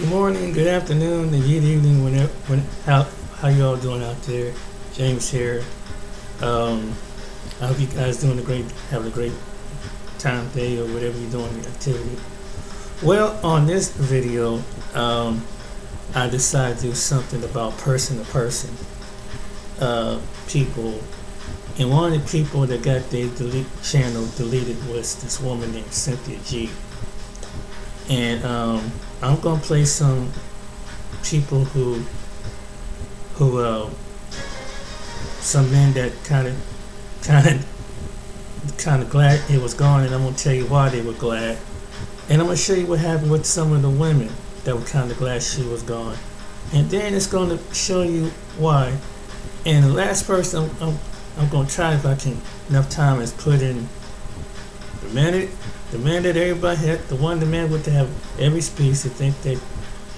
Good morning, good afternoon, and good evening. How you all doing out there? James here. Um, I hope you guys having a great time day or whatever you're doing activity. Well, on this video, I decided to do something about person to person people, and one of the people that got their channel deleted was this woman named Cynthia G. And I'm gonna play some people who some men that kind of glad it was gone, and I'm gonna tell you why they were glad, and I'm gonna show you what happened with some of the women that were kind of glad she was gone, and then it's gonna show you why. And the last person I'm gonna try, if I can enough time, is put in the man that everybody had, the man with to have every speech to think that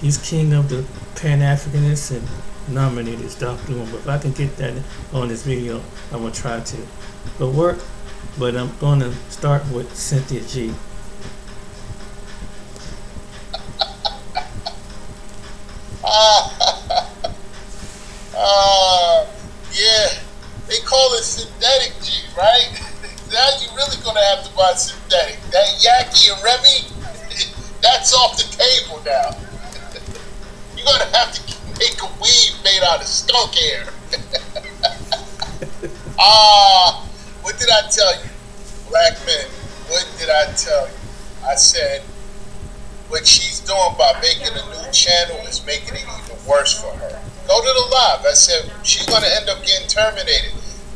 he's king of the Pan-Africanists and nominated is Dr. Umar. But if I can get that on this video, I'm gonna try to. But I'm gonna start with Cynthia G. Yeah, they call it synthetic G, right? Now you really gonna have to buy synthetic. That Yaki and Remy, that's off the table now. You're gonna have to make a weave made out of skunk hair. What did I tell you? Black men, what did I tell you? I said, what she's doing by making a new channel is making it even worse for her. Go to the live. I said, she's gonna end up getting terminated.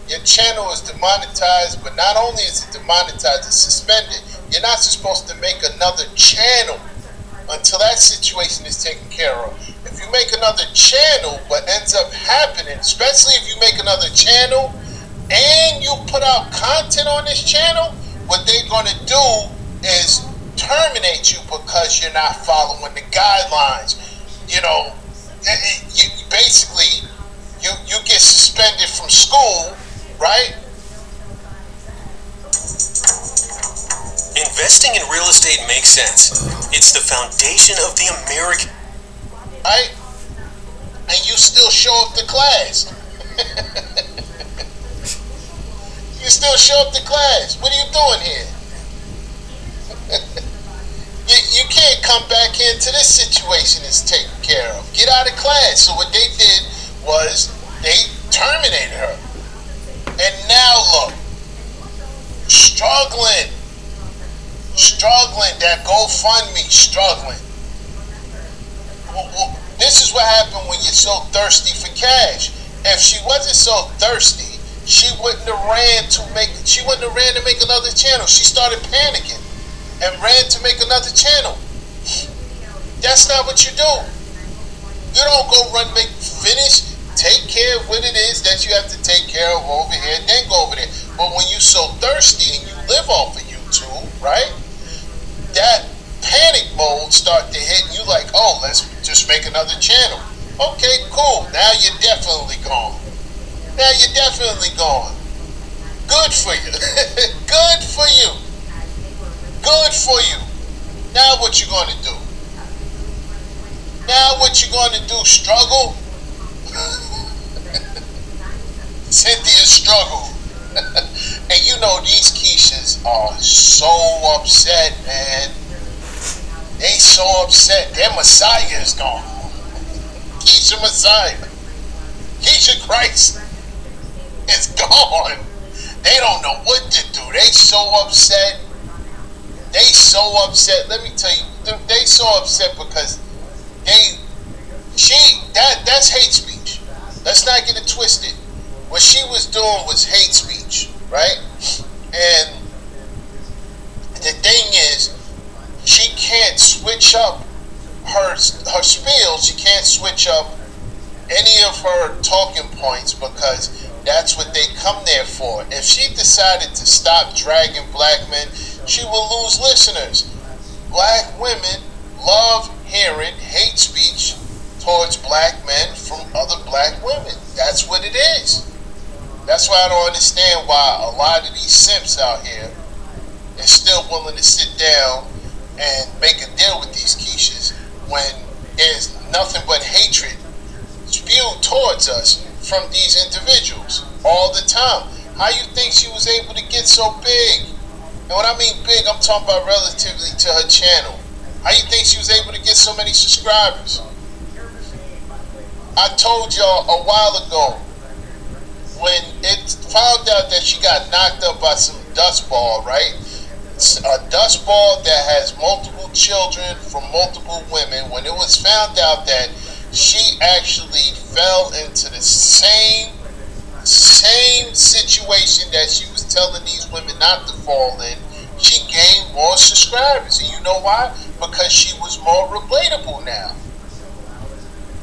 Your channel is demonetized, but not only is it demonetized, it's suspended. You're not supposed to make another channel until that situation is taken care of. If you make another channel, what ends up happening, especially if you make another channel and you put out content on this channel, what they're going to do is terminate you because you're not following the guidelines. You know, basically, you get suspended from school, right? Investing in real estate makes sense. It's the foundation of the American... Right? And you still show up to class. You still show up to class. What are you doing here? You can't come back into this situation is taken care of. Get out of class. So what they did was they terminated her. And now look, struggling, that GoFundMe, struggling. This is what happened when you're so thirsty for cash. If she wasn't so thirsty, she wouldn't have ran to make another channel. She started panicking and ran to make another channel. That's not what you do. You don't go finish, take care of what it is that you have to take care of over here, and then go over there. But when you're so thirsty and you live off of YouTube, right? That panic mode start to hit, and you like, oh, let's just make another channel. Okay, cool. Now you're definitely gone. Good for you. Good for you. Good for you. Now what you gonna do? Struggle? Cynthia struggle. And you know these Keishas are so upset, man. They so upset. Their Messiah is gone. Keisha Messiah. Keisha Christ is gone. They don't know what to do. They so upset. Let me tell you, they so upset because that's hate speech. Let's not get it twisted. What she was doing was hate speech, right? And the thing is, she can't switch up her spiel. She can't switch up any of her talking points because that's what they come there for. If she decided to stop dragging black men, she will lose listeners. Black women love hearing hate speech towards black men from other black women. That's what it is. That's why I don't understand why a lot of these simps out here is still willing to sit down and make a deal with these Keishas when they're from these individuals all the time. How you think she was able to get so big? And when I mean big, I'm talking about relatively to her channel. How you think she was able to get so many subscribers? I told y'all a while ago, when it found out that she got knocked up by some dust ball, right? A dust ball that has multiple children from multiple women. When it was found out that she actually fell into the same situation that she was telling these women not to fall in, she gained more subscribers. And you know why? Because she was more relatable now.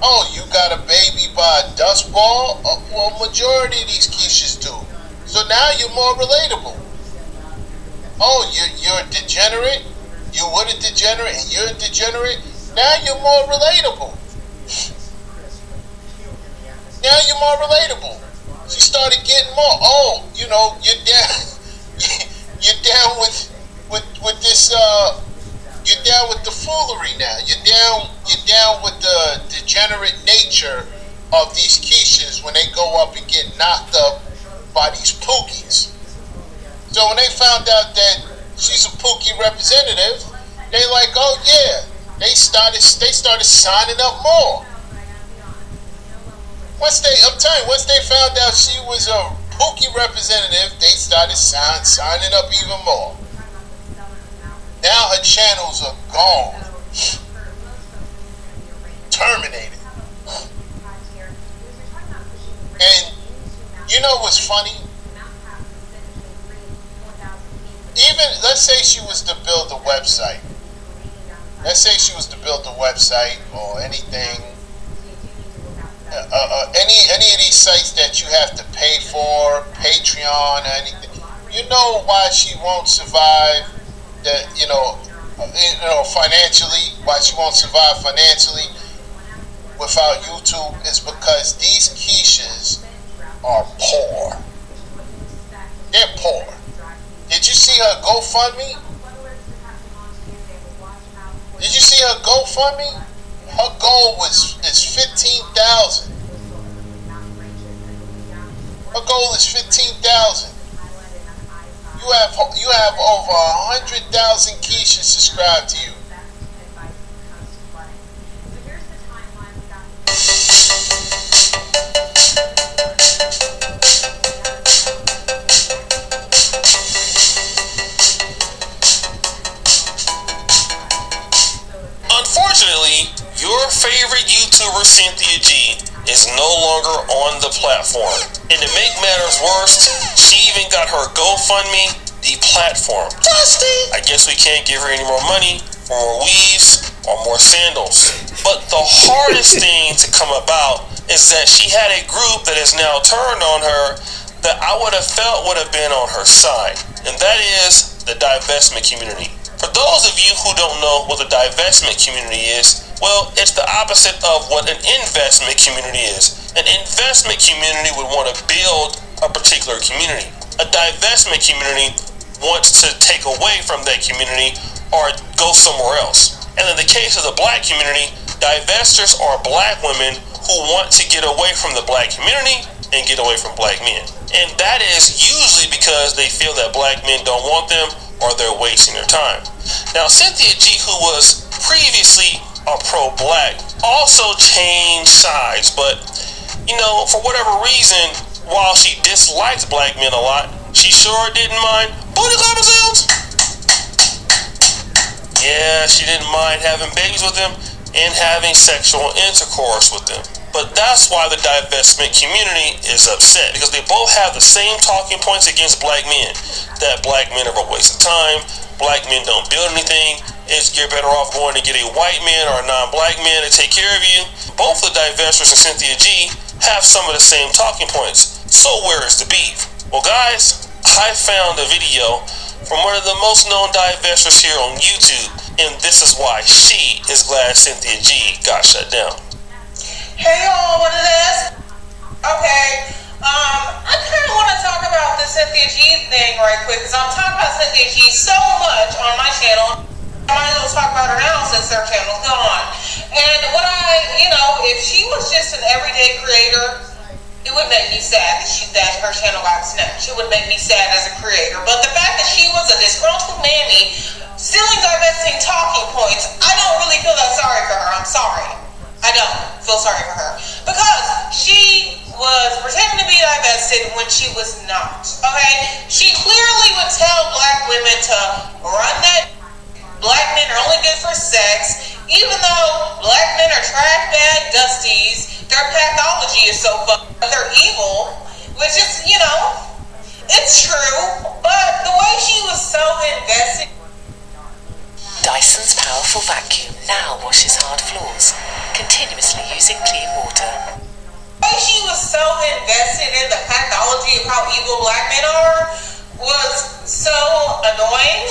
Oh, you got a baby by a dust ball? Well, majority of these Keishas do. So now you're more relatable. Oh, you're a degenerate? You were a degenerate and you're a degenerate? Now you're more relatable. Now you're more relatable. She started getting more. Oh, you know, you're down. You're down with this. You're down with the foolery now. You're down with the degenerate nature of these Keishas when they go up and get knocked up by these Pookies. So when they found out that she's a Pookie representative, they like, oh yeah, they started signing up more. I'm telling you, once they found out she was a Pookie representative, they started signing up even more. Now her channels are gone. Terminated. And you know what's funny? Even, let's say she was to build a website. Let's say she was to build a website or anything. Any of these sites that you have to pay for, Patreon or anything. You know why she won't survive? That financially, why she won't survive financially without YouTube is because these Keishas are poor. They're poor. Did you see her GoFundMe? Did you see her GoFundMe? Her goal is 15,000. Her goal is 15,000. You have over 100,000 Keishas subscribed to you. Unfortunately, your favorite YouTuber Cynthia G is no longer on the platform. And to make matters worse, she even got her GoFundMe deplatformed. I guess we can't give her any more money for more weaves or more sandals. But the hardest thing to come about is that she had a group that has now turned on her that I would have felt would have been on her side. And that is the divestment community. For those of you who don't know what the divestment community is, well, it's the opposite of what an investment community is. An investment community would want to build a particular community. A divestment community wants to take away from that community or go somewhere else. And in the case of the black community, divestors are black women who want to get away from the black community and get away from black men. And that is usually because they feel that black men don't want them or they're wasting their time. Now, Cynthia G, who was previously a pro-black, also changed sides, but, for whatever reason, while she disliked black men a lot, she sure didn't mind booty clapping sounds. Yeah, she didn't mind having babies with them and having sexual intercourse with them. But that's why the divestment community is upset, because they both have the same talking points against black men. That black men are a waste of time, black men don't build anything, you're better off going to get a white man or a non-black man to take care of you. Both the divestors and Cynthia G have some of the same talking points. So where is the beef? Well, guys, I found a video from one of the most known divestors here on YouTube, and this is why she is glad Cynthia G got shut down. Hey y'all, what is this? Okay, I kind of want to talk about the Cynthia G thing right quick, because I'm talking about Cynthia G so much on my channel. I might as well talk about her now since her channel's gone. And if she was just an everyday creator, it would make me sad that her channel got snatched. It would make me sad as a creator. But the fact that she was a disgruntled mammy, stealing, divesting talking points, I don't really feel that sorry for her. I'm sorry. I don't feel sorry for her. Because she was pretending to be divested when she was not. Okay? She clearly would tell black women to run that. Black men are only good for sex. Even though black men are trash bag dusties, their pathology is so fucked up. They're evil, which is, it's true. But the way she was so invested. Dyson's powerful vacuum now washes hard floors, continuously using clean water. The way she was so invested in the pathology of how evil black men are was so annoying.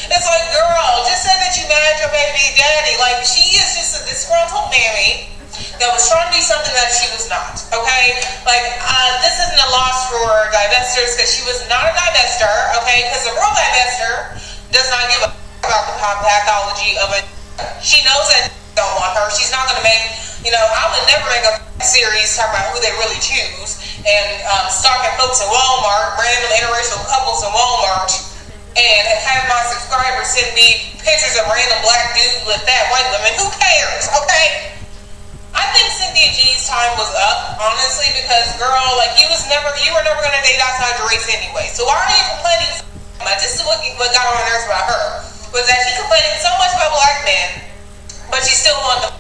It's like, girl, just say that you married your baby daddy. Like, she is just a disgruntled mammy that was trying to be something that she was not, okay? Like, this isn't a loss for divestors because she was not a divestor, okay? Because a real divestor does not give a about the pathology of a. She knows that don't want her. She's not going to make, I would never make a series talking about who they really choose and stalking folks in Walmart, random interracial couples in Walmart, and have my subscribers send me pictures of random black dudes with that white women. Who cares? Okay? I think Cynthia G's time was up, honestly, because girl, like you were never gonna date outside your race anyway. So why are you complaining so much? This is what got on my nerves about her, was that she complaining so much about black men, but she still wanted to.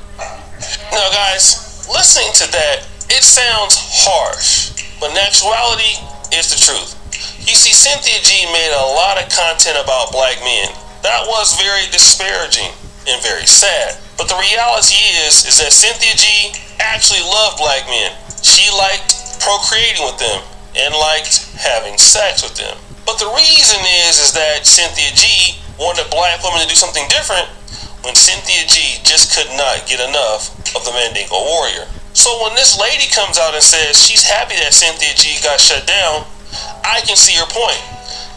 Now guys, listening to that, it sounds harsh, but in actuality, it's the truth. You see, Cynthia G made a lot of content about black men. That was very disparaging and very sad. But the reality is that Cynthia G actually loved black men. She liked procreating with them and liked having sex with them. But the reason is that Cynthia G wanted black women to do something different when Cynthia G just could not get enough of the Mandingo warrior. So when this lady comes out and says she's happy that Cynthia G got shut down, I can see her point,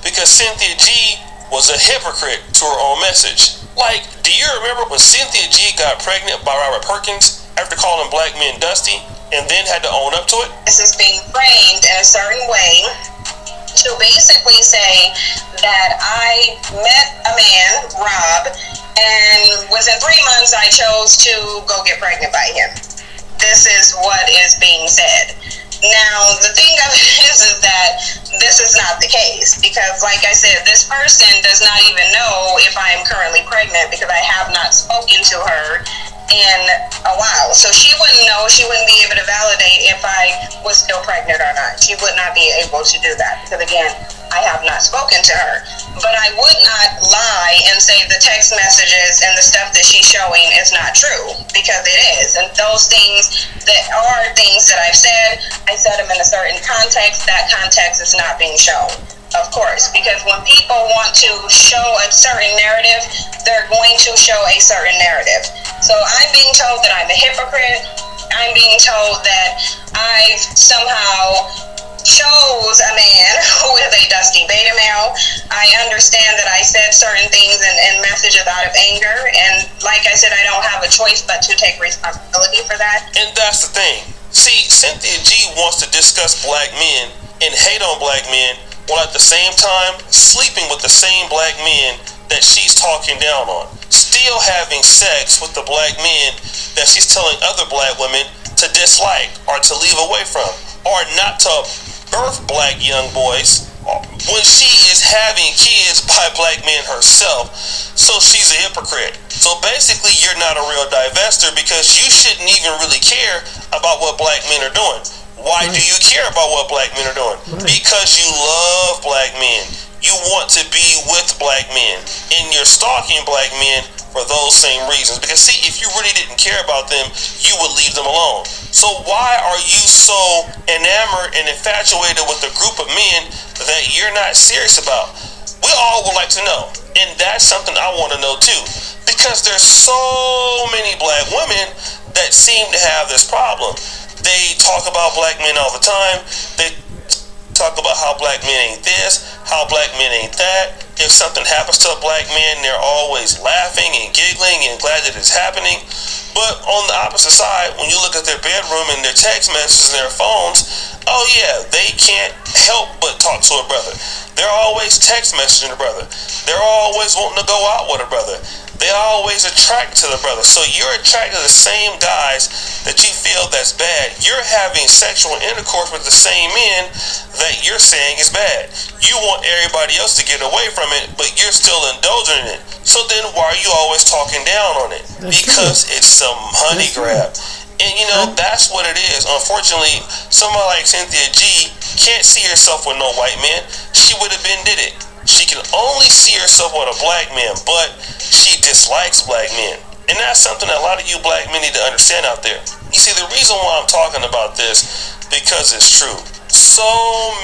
because Cynthia G was a hypocrite to her own message. Like, do you remember when Cynthia G got pregnant by Robert Perkins after calling black men dusty and then had to own up to it? This is being framed in a certain way to basically say that I met a man, Rob, and within 3 months I chose to go get pregnant by him. This is what is being said. Now, the thing of it is that this is not the case, because like I said, this person does not even know if I am currently pregnant, because I have not spoken to her in a while. So she wouldn't know, she wouldn't be able to validate if I was still pregnant or not. She would not be able to do that, because again, I have not spoken to her. But I would not lie and say the text messages and the stuff that she's showing is not true, because it is. And those things that are things that I've said, I said them in a certain context. That context is not being shown, of course, because when people want to show a certain narrative, they're going to show a certain narrative. So I'm being told that I'm a hypocrite. I'm being told that I somehow chose a man who is a dusty beta male. I understand that I said certain things and messages out of anger, and like I said, I don't have a choice but to take responsibility for that. And that's the thing. See, Cynthia G wants to discuss black men and hate on black men, while at the same time sleeping with the same black men that she's talking down on. Still having sex with the black men that she's telling other black women to dislike or to leave away from, or not to birth black young boys, when she is having kids by black men herself. So she's a hypocrite. So basically, you're not a real divestor, because you shouldn't even really care about what black men are doing. Why do you care about what black men are doing? Because you love black men. You want to be with black men, and you're stalking black men for those same reasons. Because see, if you really didn't care about them, you would leave them alone. So why are you so enamored and infatuated with a group of men that you're not serious about? We all would like to know, and that's something I want to know too, because there's so many black women that seem to have this problem. They talk about black men all the time. They talk about how black men ain't this, how black men ain't that. If something happens to a black man, they're always laughing and giggling and glad that it's happening. But on the opposite side, when you look at their bedroom and their text messages and their phones, oh yeah, they can't help but talk to a brother. They're always text messaging a brother. They're always wanting to go out with a brother. They're always attracted to the brother. So you're attracted to the same guys that you feel that's bad. You're having sexual intercourse with the same men that you're saying is bad. You want everybody else to get away from it, but you're still indulging in it. So then why are you always talking down on it? Because it's some honey grab. And you know, that's what it is. Unfortunately, somebody like Cynthia G can't see herself with no white man. She would have been did it. She can only see herself with a black man, but she dislikes black men. And that's something that a lot of you black men need to understand out there. You see, the reason why I'm talking about this, because it's true. So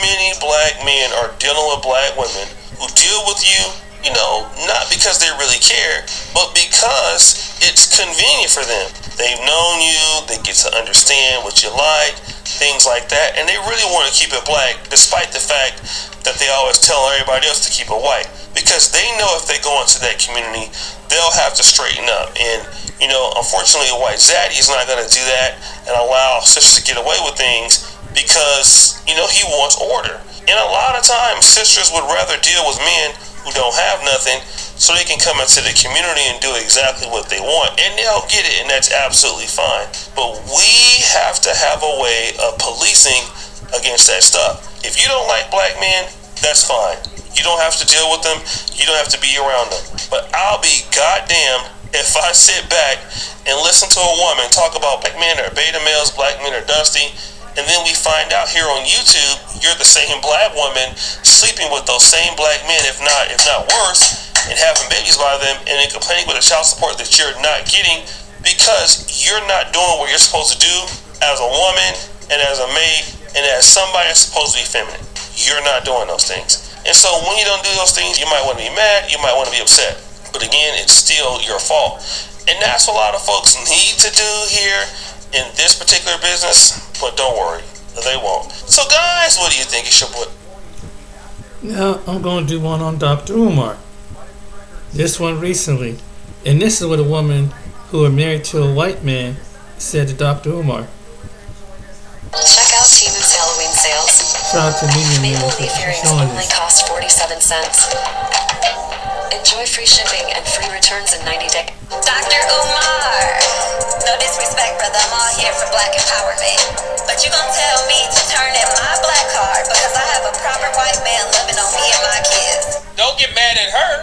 many black men are dealing with black women who deal with you, you know, not because they really care, but because it's convenient for them. They've known you, they get to understand what you like, things like that, and they really want to keep it black, despite the fact that they always tell everybody else to keep it white, because they know if they go into that community, they'll have to straighten up. And you know, unfortunately, a white zaddy is not going to do that and allow sisters to get away with things, because you know he wants order. And a lot of times, sisters would rather deal with men who don't have nothing, so they can come into the community and do exactly what they want, and they'll get it, and that's absolutely fine. But we have to have a way of policing against that stuff. If you don't like black men, that's fine. You don't have to deal with them. You don't have to be around them. But I'll be goddamned if I sit back and listen to a woman talk about black men are beta males, black men are dusty, and then we find out here on YouTube you're the same black woman sleeping with those same black men, if not worse, and having babies by them, and then complaining with the child support that you're not getting because you're not doing what you're supposed to do as a woman and as a maid and as somebody that's supposed to be feminine. You're not doing those things. And so when you don't do those things, you might want to be mad, you might want to be upset. But again, it's still your fault. And that's what a lot of folks need to do here in this particular business, but don't worry, they won't. So guys, what do you think? It's your boy. Now I'm going to do one on Dr. Umar. This one recently. And this is what a woman who was married to a white man said to Dr. Umar. Check out Timu's Halloween sales. Shout out to Media Maple Man leaf for earrings showing only this. cost 47 cents. Enjoy free shipping and free returns in 90 days. Dr. Umar. No disrespect, brother. I'm all here for black empowerment. But you gonna tell me to turn in my black card because I have a proper white man loving on me and my kids. Don't get mad at her.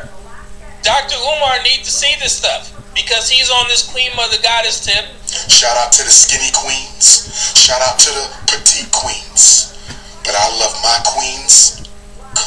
Dr. Umar needs to see this stuff because he's on this Queen Mother Goddess tip. Shout out to the skinny queens. Shout out to the petite queens. But I love my queens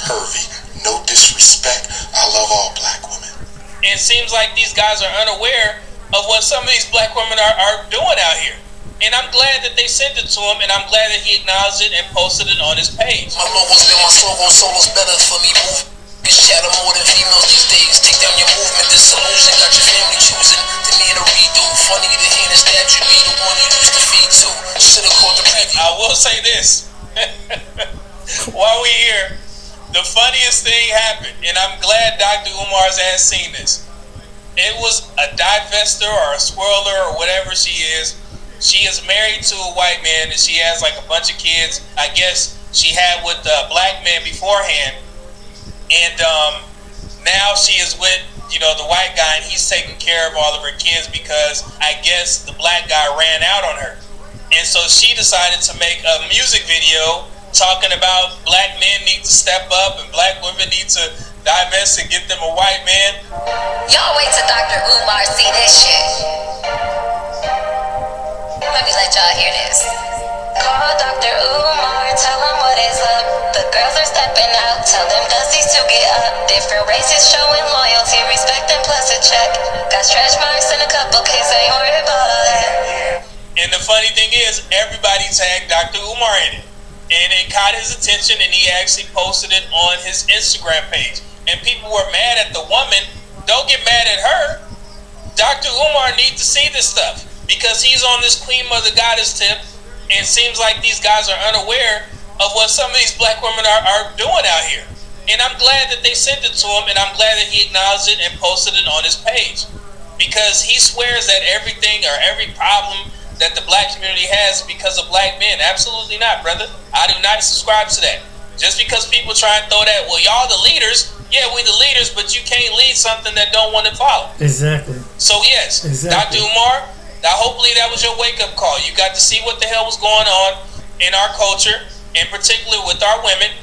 curvy. No disrespect. I love all black women. And it seems like these guys are unaware of what some of these black women are doing out here. And I'm glad that they sent it to him, and I'm glad that he acknowledged it and posted it on his page. My logo's been my slogan, solo's better for me. Move. Bitch, chatter more than females these days. Take down your movement, this solution. Got your family choosing the man to redo. Funny to hear the stab you be the one you used to feed to. Should've caught the preview. I will say this. While we here, the funniest thing happened, and I'm glad Dr. Umar's ass seen this. It was a divester or a swirler or whatever she is. She is married to a white man, and she has like a bunch of kids. I guess she had with a black man beforehand, and now she is with, you know, the white guy, and he's taking care of all of her kids because I guess the black guy ran out on her. And so she decided to make a music video talking about black men need to step up and black women need to divest and get them a white man. Y'all wait till Dr. Umar see this shit. Let me let y'all hear this. Call Dr. Umar, tell him what is up. The girls are stepping out, tell them dusties to get up. Different races showing loyalty, respect and plus a check. Got stretch marks in a couple cases, ain't worried about all that. And the funny thing is, everybody tagged Dr. Umar in it. And it caught his attention, and he actually posted it on his Instagram page. And people were mad at the woman. Don't get mad at her. Dr. Umar needs to see this stuff because he's on this Queen Mother Goddess tip, and it seems like these guys are unaware of what some of these black women are doing out here. And I'm glad that they sent it to him, and I'm glad that he acknowledged it and posted it on his page. Because he swears that everything or every problem that the black community has is because of black men. Absolutely not, brother. I do not subscribe to that. Just because people try and throw that, well, y'all the leaders. Yeah, we the leaders, but you can't lead something that don't want to follow. Exactly. So, yes, Exactly. Dr. Umar, now hopefully that was your wake-up call. You got to see what the hell was going on in our culture, and particularly with our women,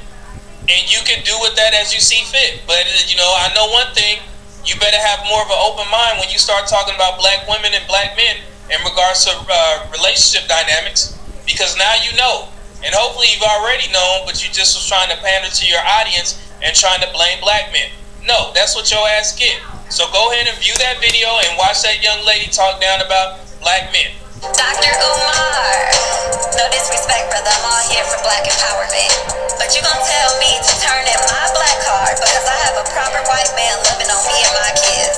and you can do with that as you see fit. But, I know one thing. You better have more of an open mind when you start talking about black women and black men in regards to relationship dynamics, because now you know. And hopefully you've already known, but you just was trying to pander to your audience and trying to blame black men. No, that's what your ass get. So go ahead and view that video and watch that young lady talk down about black men. Dr. Umar, no disrespect, brother, I'm all here for black empowerment. But you gonna tell me to turn in my black card because I have a proper white man loving on me and my kids.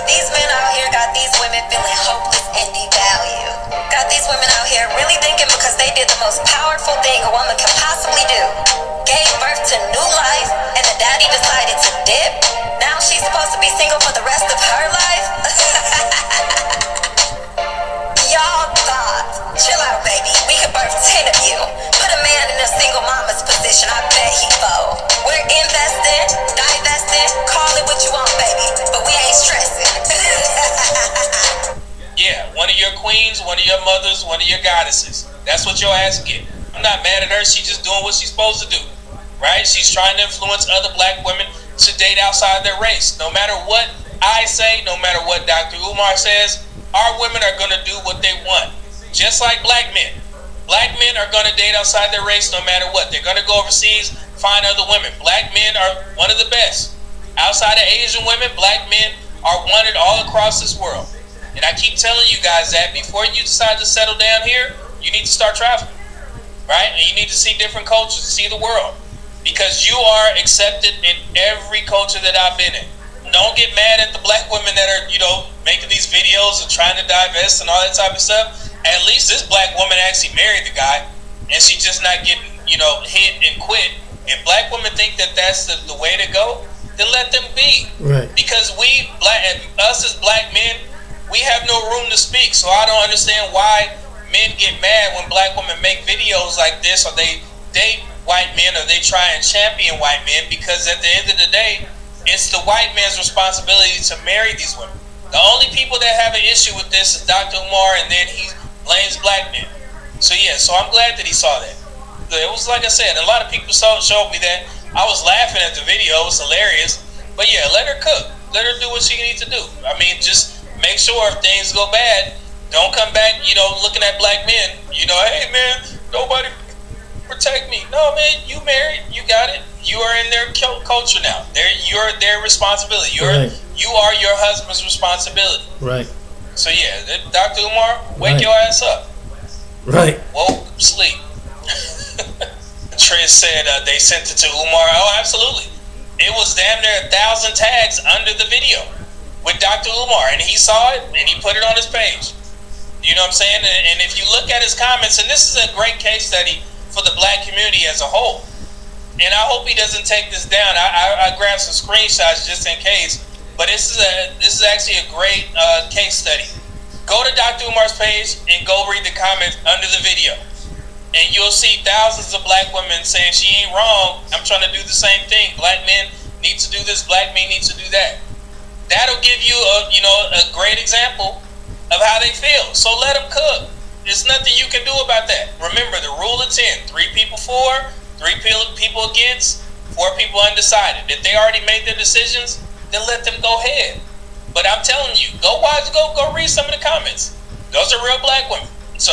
These men out here got these women feeling hopeless and devalued. Got these women out here really thinking because they did the most powerful thing a woman can possibly do. Gave birth to new life, and the daddy decided to dip. Now she's supposed to be single for the rest of her life? Y'all thought, chill out, baby. We could birth 10 of you. Put a man in a single mama's position. I bet he fold. We're investing, divesting, call it what you want, baby. But we ain't stressing. Yeah, one of your queens, one of your mothers, one of your goddesses. That's what your ass get. I'm not mad at her. She's just doing what she's supposed to do, right? She's trying to influence other black women to date outside their race. No matter what I say, no matter what Dr. Umar says, our women are going to do what they want, just like black men. Black men are going to date outside their race no matter what. They're going to go overseas, find other women. Black men are one of the best. Outside of Asian women, black men are wanted all across this world. And I keep telling you guys that before you decide to settle down here, you need to start traveling, right? And you need to see different cultures, see the world. Because you are accepted in every culture that I've been in. Don't get mad at the black women that are, making these videos and trying to divest and all that type of stuff. At least this black woman actually married the guy, and she just not getting, hit and quit. If black women think that that's the way to go, then let them be. Right. Because us as black men, we have no room to speak. So I don't understand why men get mad when black women make videos like this, or they date white men, or they try and champion white men. Because at the end of the day, it's the white man's responsibility to marry these women. The only people that have an issue with this is Dr. Umar, and then he blames black men. So I'm glad that he saw that. It was, like I said, a lot of people showed me that. I was laughing at the video. It was hilarious. But yeah, let her cook. Let her do what she needs to do. I mean, just make sure if things go bad, don't come back, looking at black men. Hey, man, nobody protect me. No, man, you married. You got it. You are in their culture now. You're their responsibility. You are your husband's responsibility. Right. So yeah, Dr. Umar, wake your ass up. Right. Woke, sleep. Trish said they sent it to Umar. Oh, absolutely. It was damn near 1,000 tags under the video with Dr. Umar, and he saw it and he put it on his page. You know what I'm saying? And if you look at his comments, and this is a great case study for the black community as a whole. And I hope he doesn't take this down. I grabbed some screenshots just in case. But this is actually a great case study. Go to Dr. Umar's page and go read the comments under the video. And you'll see thousands of black women saying she ain't wrong. I'm trying to do the same thing. Black men need to do this. Black men need to do that. That'll give you a great example of how they feel. So let them cook. There's nothing you can do about that. Remember the rule of 10. 3 people for, 3 people against, 4 people undecided. If they already made their decisions, then let them go ahead. But I'm telling you, go read some of the comments. Those are real black women. So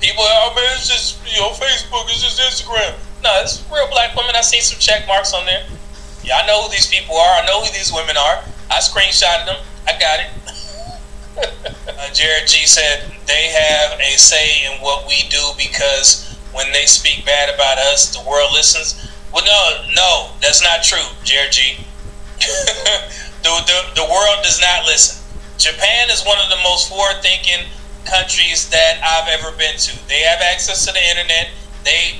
people are, oh man, it's just Facebook, it's just Instagram. No, it's real black women. I see some check marks on there. Yeah, I know who these people are. I know who these women are. I screenshotted them. I got it. Jared G said they have a say in what we do because when they speak bad about us, the world listens. Well, no, that's not true, Jared G. The world does not listen. Japan is one of the most forward-thinking countries that I've ever been to. They have access to the internet. They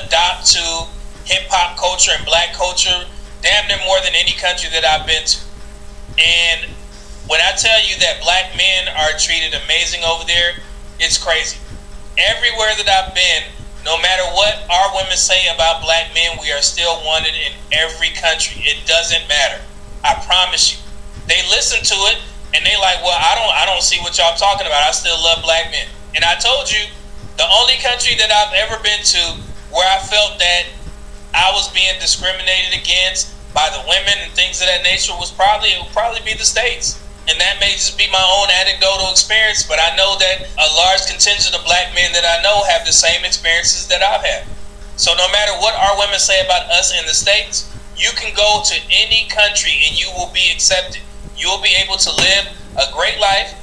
adopt to hip-hop culture and black culture damn near more than any country that I've been to. And when I tell you that black men are treated amazing over there, it's crazy. Everywhere that I've been, no matter what our women say about black men, we are still wanted in every country. It doesn't matter. I promise you. They listen to it and they like, well, I don't see what y'all talking about. I still love black men. And I told you, the only country that I've ever been to where I felt that I was being discriminated against by the women and things of that nature it would probably be the States. And that may just be my own anecdotal experience, but I know that a large contingent of black men that I know have the same experiences that I've had. So no matter what our women say about us in the States, you can go to any country and you will be accepted. You will be able to live a great life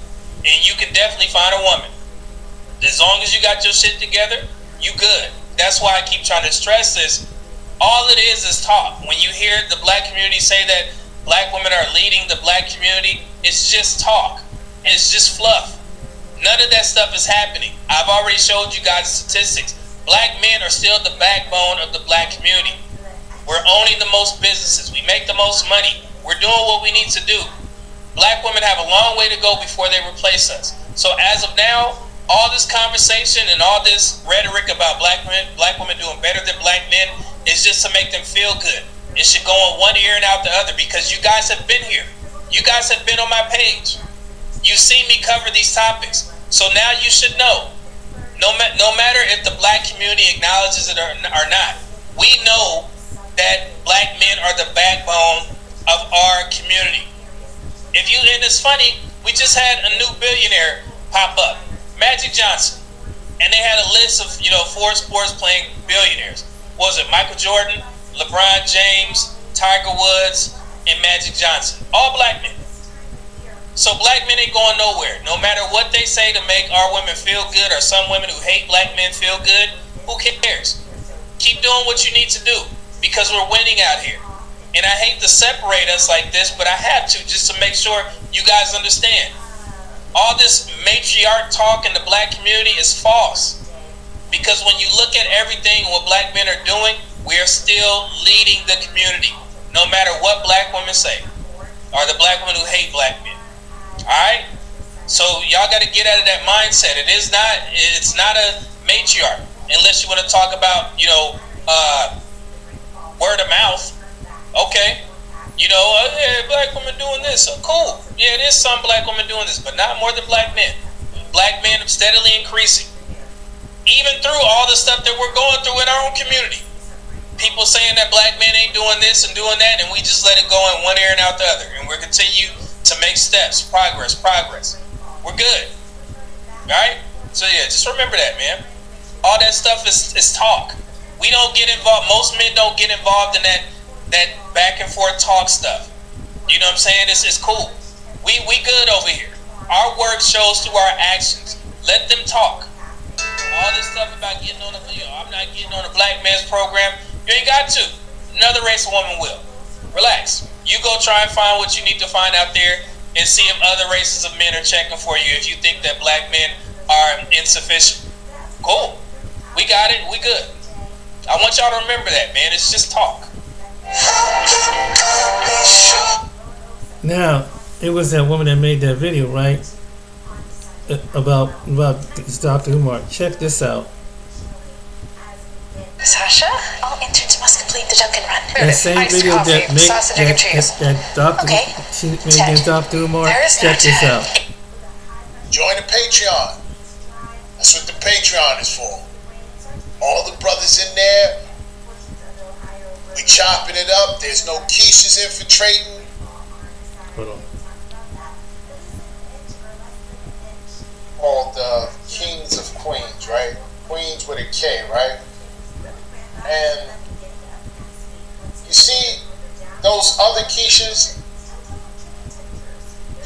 and you can definitely find a woman. As long as you got your shit together, you good. That's why I keep trying to stress this. All it is talk. When you hear the black community say that black women are leading the black community, it's just talk. It's just fluff. None of that stuff is happening. I've already showed you guys statistics. Black men are still the backbone of the black community. We're owning the most businesses. We make the most money. We're doing what we need to do. Black women have a long way to go before they replace us. So as of now, all this conversation and all this rhetoric about black women doing better than black men is just to make them feel good. It should go on one ear and out the other because you guys have been here. You guys have been on my page. You've seen me cover these topics. So now you should know. No matter if the black community acknowledges it or not, we know that black men are the backbone of our community. And it's funny, we just had a new billionaire pop up, Magic Johnson. And they had a list of, four sports playing billionaires. What was it? Michael Jordan, LeBron James, Tiger Woods, and Magic Johnson. All black men. So black men ain't going nowhere. No matter what they say to make our women feel good, or some women who hate black men feel good, who cares? Keep doing what you need to do because we're winning out here. And I hate to separate us like this, but I have to just to make sure you guys understand. All this matriarch talk in the black community is false. Because when you look at everything what black men are doing, we are still leading the community. No matter what black women say. Or the black women who hate black men. Alright? So y'all got to get out of that mindset. It's not a matriarch. Unless you want to talk about, word of mouth. Okay. Yeah, black women doing this. So cool. Yeah, there's some black women doing this, but not more than black men. Black men are steadily increasing. Even through all the stuff that we're going through in our own community. People saying that black men ain't doing this and doing that, and we just let it go in one ear and out the other. And we're continue to make steps, progress. We're good. Alright? So yeah, just remember that, man. All that stuff is talk. We don't get involved, most men don't get involved in that back and forth talk stuff. You know what I'm saying? It's cool. We good over here. Our work shows through our actions. Let them talk. All this stuff about getting on I'm not getting on a black man's program. You ain't got to. Another race of woman will. Relax. You go try and find what you need to find out there and see if other races of men are checking for you if you think that black men are insufficient. Cool. We got it. We good. I want y'all to remember that, man. It's just talk. Now, it was that woman that made that video, right? About Dr. Umar. Check this out. Sasha, all interns must complete the Dunkin' Run. That same video that Dr. Okay. She made against Dr. Umar. Check this out. Join the Patreon. That's what the Patreon is for. All the brothers in there. We chopping it up. There's no quiches infiltrating. Hold on. Called the Kings of Queens, right? Queens with a K, right? And you see those other quiches.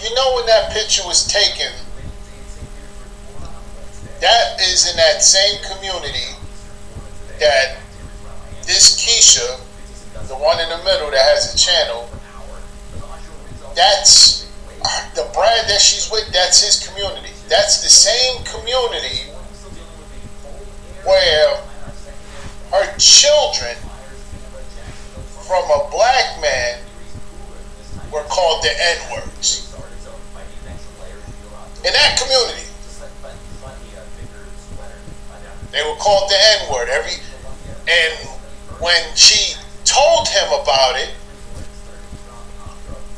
You know when that picture was taken, that is in that same community that this Keisha, the one in the middle that has a channel, that's the brand that she's with, that's his community. That's the same community where her children from a black man were called the N-words. In that community, they were called the N-word. And when she told him about it,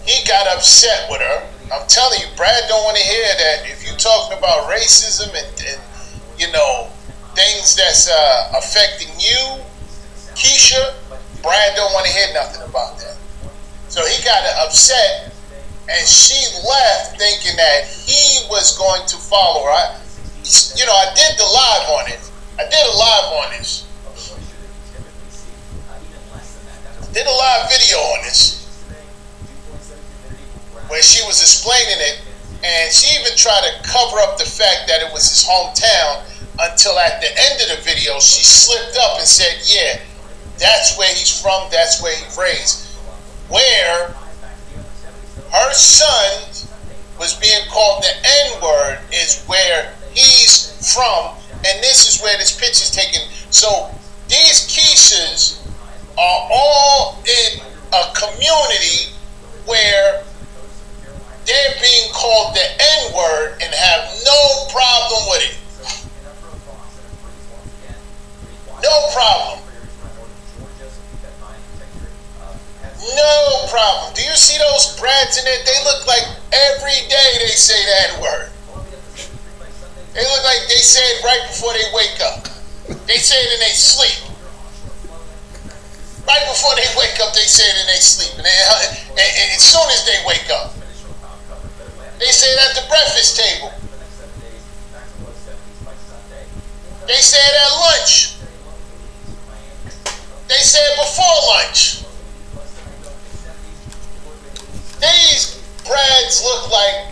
he got upset with her. I'm telling you, Brad don't want to hear that. If you're talking about racism and things that's affecting you, Keisha, Brad don't want to hear nothing about that. So he got upset, and she left thinking that he was going to follow her. I did the live on it. I did a live on this. Did a live video on this where she was explaining it, and she even tried to cover up the fact that it was his hometown until at the end of the video she slipped up and said, yeah, that's where he's from, that's where he's raised. Where her son was being called the N-word is where he's from, and this is where this picture's taken. So these Keishas are all in a community where they're being called the N-word and have no problem with it. No problem. No problem. Do you see those Brads in it? They look like every day they say the N-word. They look like they say it right before they wake up. They say it in their sleep. Right before they wake up, they say it in their sleep. And as soon as they wake up, they say it at the breakfast table. They say it at lunch. They say it before lunch. These Brads look like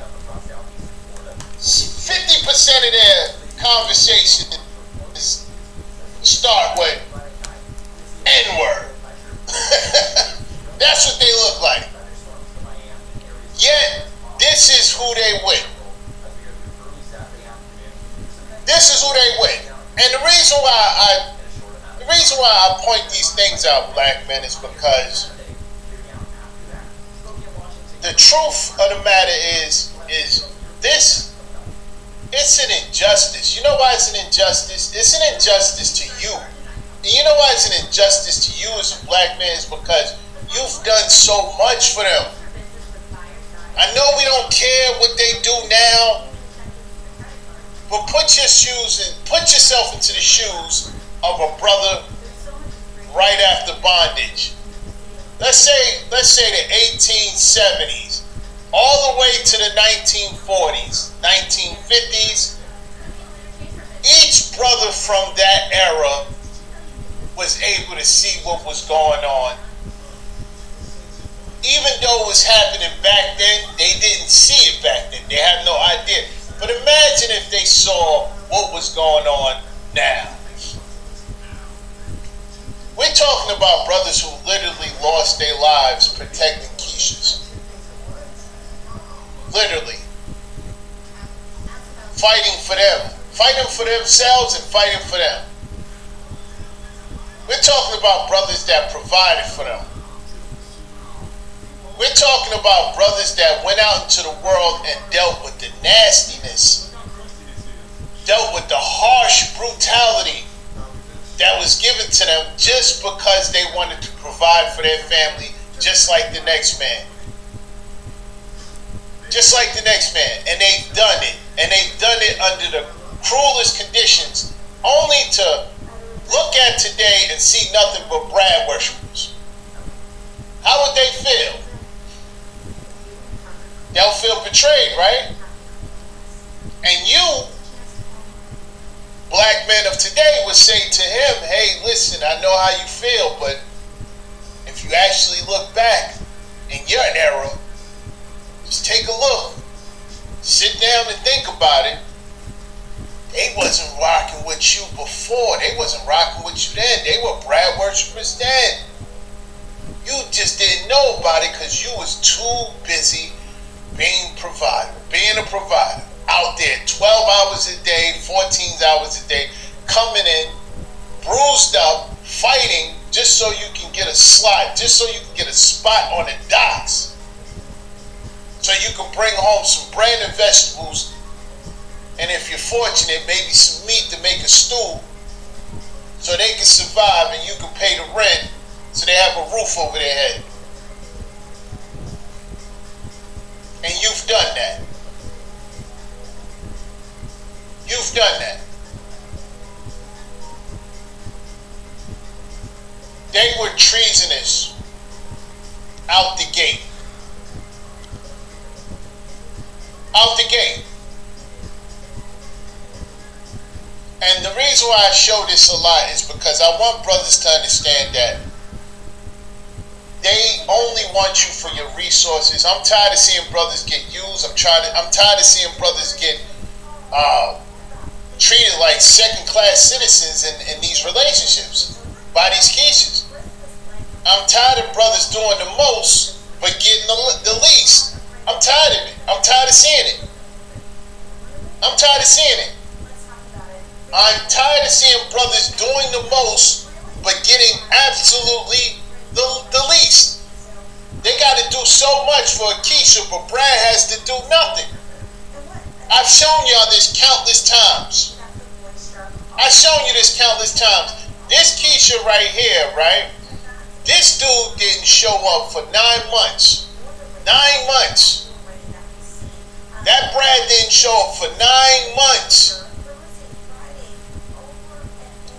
50% of their conversation start with N-word. That's what they look like. Yet, this is who they with. This is who they with. And the reason why I point these things out, black men, is because the truth of the matter is this. It's an injustice. You know why it's an injustice? It's an injustice to you. And you know why it's an injustice to you as a black man? Is because you've done so much for them. I know we don't care what they do now, but put yourself into the shoes of a brother right after bondage. Let's say the 1870s, all the way to the 1940s, 1950s. Each brother from that era was able to see what was going on. Even though it was happening back then, they didn't see it back then. They had no idea. But imagine if they saw what was going on now. We're talking about brothers who literally lost their lives protecting Keishas. Literally. Fighting for them. Fighting for themselves and fighting for them. We're talking about brothers that provided for them. We're talking about brothers that went out into the world and dealt with the nastiness, dealt with the harsh brutality that was given to them just because they wanted to provide for their family, just like the next man. Just like the next man. And they've done it. And they've done it under the cruelest conditions, only to look at today and see nothing but Brad worshipers. How would they feel? They'll feel betrayed, right? And you, black men of today, would say to him, hey, listen, I know how you feel, but if you actually look back in your era, just take a look. Sit down and think about it. They wasn't rocking with you before. They wasn't rocking with you then. They were Brad worshipers then. You just didn't know about it because you was too busy being a provider. Out there 12 hours a day, 14 hours a day, coming in, bruised up, fighting just so you can get a slot, just so you can get a spot on the docks, so you can bring home some bread and vegetables, and if you're fortunate, maybe some meat to make a stew, so they can survive and you can pay the rent, so they have a roof over their head. And you've done that. You've done that. They were treasonous out the gate. Out the gate. And the reason why I show this a lot is because I want brothers to understand that they only want you for your resources. I'm tired of seeing brothers get used. I'm tired of seeing brothers get treated like second-class citizens in these relationships by these keishas. I'm tired of brothers doing the most but getting the least. I'm tired of it. I'm tired of seeing it. I'm tired of seeing it. I'm tired of seeing brothers doing the most but getting absolutely the least. They got to do so much for a keisha, but Brad has to do nothing. I've shown y'all this countless times. I've shown you this countless times. This keisha right here, right? This dude didn't show up for 9 months. 9 months. That Brad didn't show up for 9 months.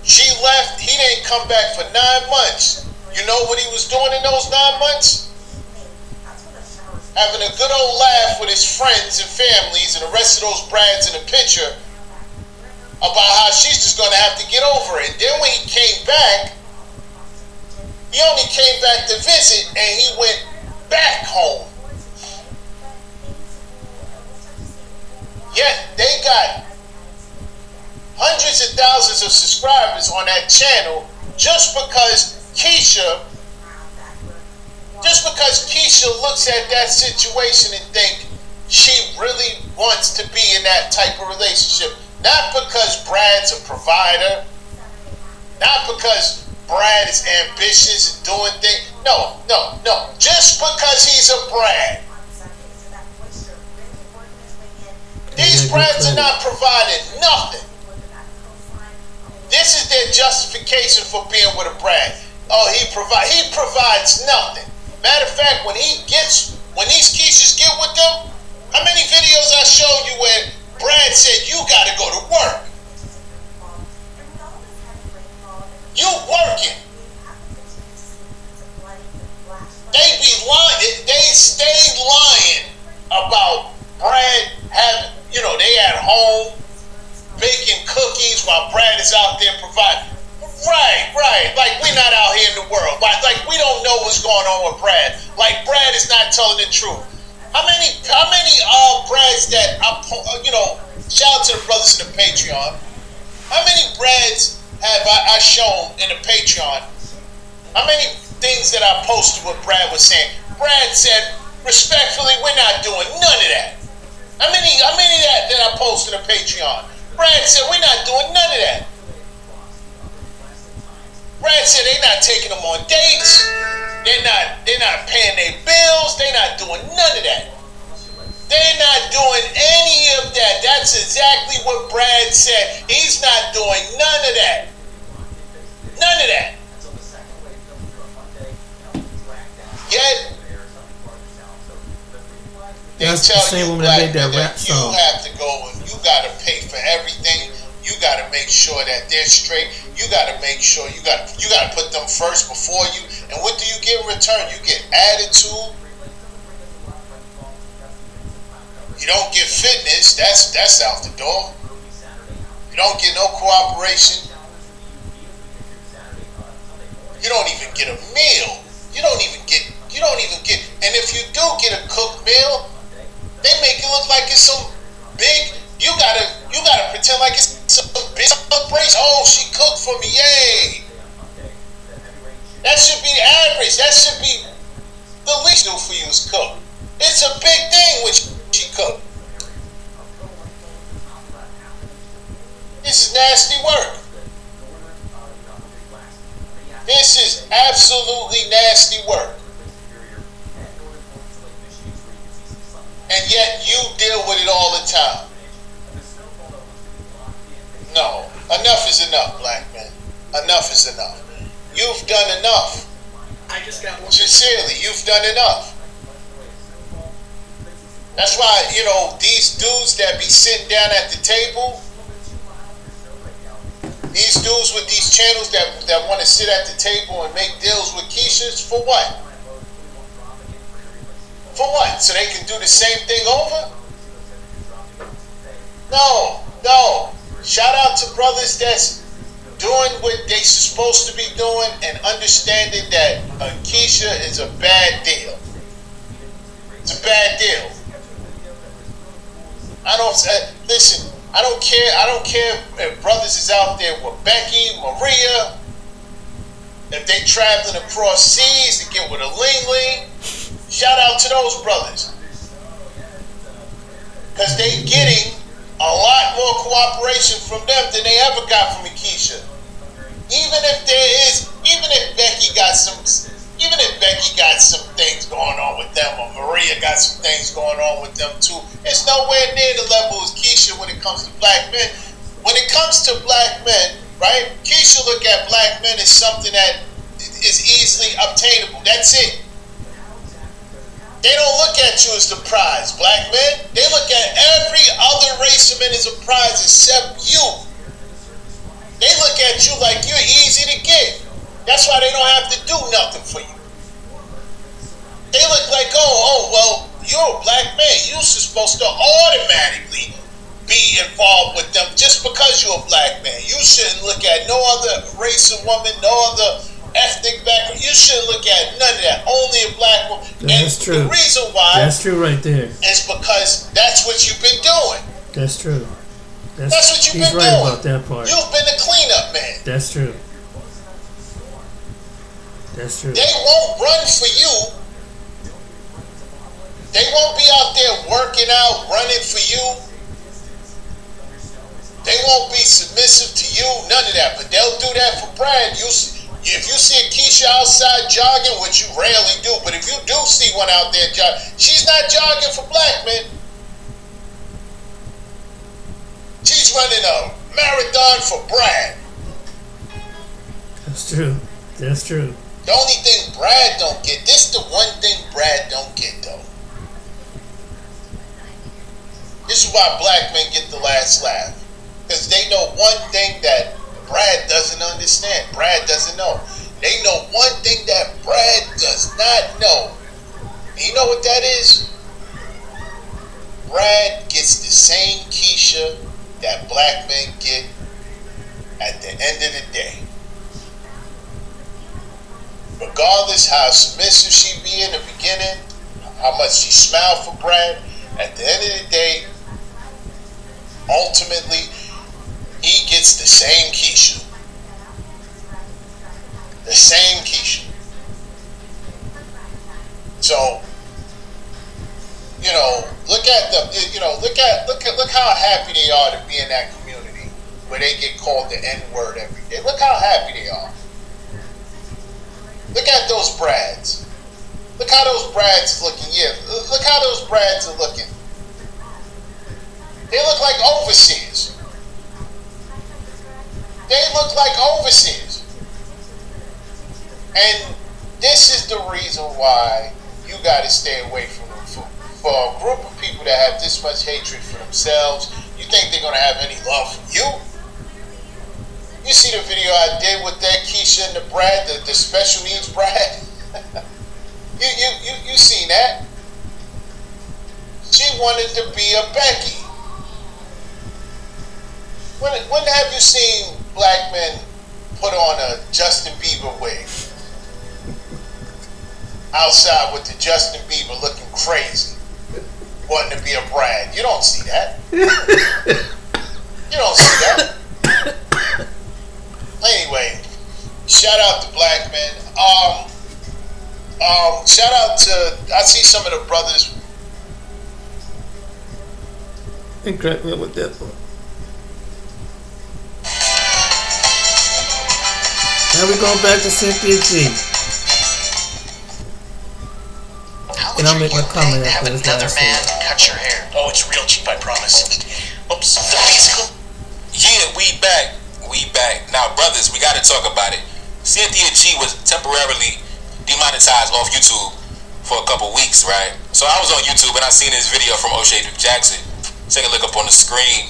She left. He didn't come back for 9 months. You know what he was doing in those 9 months? Having a good old laugh with his friends and families and the rest of those Brads in the picture about how she's just going to have to get over it. And then when he came back, he only came back to visit and he went back home. Yet they got hundreds of thousands of subscribers on that channel just because Keisha looks at that situation and think she really wants to be in that type of relationship. Not because Brad's a provider, not because Brad is ambitious and doing things. No. Just because he's a Brad. These Brads are not providing nothing. This is their justification for being with a Brad. Oh, he provides nothing. Matter of fact, when these keishas get with them, how many videos I showed you where Brad said you gotta go to work? You working. They be lying. They stay lying about Brad having, they at home baking cookies while Brad is out there providing. Right. Like we're not out here in the world. Like we don't know what's going on with Brad. Like Brad is not telling the truth. How many Brads that shout out to the brothers in the Patreon. How many Brads have I shown in the Patreon? How many things that I posted what Brad was saying? Brad said, respectfully, we're not doing none of that. How many that I posted in the Patreon? Brad said, we're not doing none of that. Brad said they're not taking them on dates. They're not paying their bills. They're not doing none of that. They're not doing any of that. That's exactly what Brad said. He's not doing none of that. None of that. Yet they tell you black men that you have to go and you got to pay for everything. You got to make sure that they're straight. You got to make sure you got to put them first before you. And what do you get in return? You get attitude. You don't get fitness. That's out the door. You don't get no cooperation. You don't even get a meal. You don't even get. And if you do get a cooked meal, they make it look like it's some big. You gotta pretend like it's some big celebration. Oh, she cooked for me, yay! That should be average. That should be the least do for you is cook. It's a big thing when she cooked. This is nasty work. Absolutely nasty work. And yet you deal with it all the time. No. Enough is enough, black men. Enough is enough. You've done enough. I just got one. Sincerely, you've done enough. That's why, these dudes that be sitting down at the table, these dudes with these channels that want to sit at the table and make deals with Keishas, for what? For what? So they can do the same thing over? No. Shout out to brothers that's doing what they supposed to be doing and understanding that Keisha is a bad deal. It's a bad deal. Listen, I don't care if brothers is out there with Becky, Maria, if they traveling across seas to get with a ling-ling. Shout out to those brothers. Because they getting a lot more cooperation from them than they ever got from Keisha. Even if Becky got some things going on with them, or Maria got some things going on with them too, it's nowhere near the level as Keisha when it comes to black men. When it comes to black men, right? Keisha look at black men as something that is easily obtainable. That's it. They don't look at you as the prize, black men. They look at every other race of men as a prize except you. They look at you like you're easy to get. That's why they don't have to do nothing for you. They look like, well, you're a black man. You're supposed to automatically be involved with them just because you're a black man. You shouldn't look at no other race of woman, no other ethnic background. You shouldn't look at none of that. Only a black woman. That's true. The reason why that's true right there is because that's what you've been doing. That's true. That's what you've been right doing. About that part. You've been the cleanup man. That's true. That's true. They won't run for you. They won't be out there working out, running for you. They won't be submissive to you, none of that. But they'll do that for Brad. If you see a Keisha outside jogging, which you rarely do, but if you do see one out there jogging, she's not jogging for black men. She's running a marathon for Brad. That's true. That's true. The only thing Brad don't get, this the one thing Brad don't get though. This is why black men get the last laugh. Because they know one thing that Brad doesn't understand. Brad doesn't know. They know one thing that Brad does not know. And you know what that is? Brad gets the same Keisha that black men get at the end of the day. Regardless how submissive she be in the beginning, how much she smiled for Brad, at the end of the day, ultimately, he gets the same Keisha. The same Keisha. So, look how happy they are to be in that community where they get called the N-word every day. Look how happy they are. Look at those Brads. Look how those Brads looking. Yeah, look how those Brads are looking. They look like overseers. They look like overseers. And this is the reason why you got to stay away from them. For a group of people that have this much hatred for themselves, you think they're going to have any love for you? You see the video I did with that Keisha and the Brad, the special needs Brad? you seen that? She wanted to be a Becky. When have you seen black men put on a Justin Bieber wig? Outside with the Justin Bieber looking crazy, wanting to be a Brad. You don't see that. You don't see that. Anyway, shout out to black men. Shout out to, I see some of the brothers. And crack me up with that one. Now we're going back to Cynthia G. How And much I'll are make you my comment paying to have after this another last man one. cut your hair? Oh, it's real cheap, I promise. Oops, the physical. Yeah, we back. We back. Now, brothers, we got to talk about it. Cynthia G was temporarily demonetized off YouTube for a couple weeks, right? So I was on YouTube and I seen this video from O'Shea Duke Jackson. Take a look up on the screen.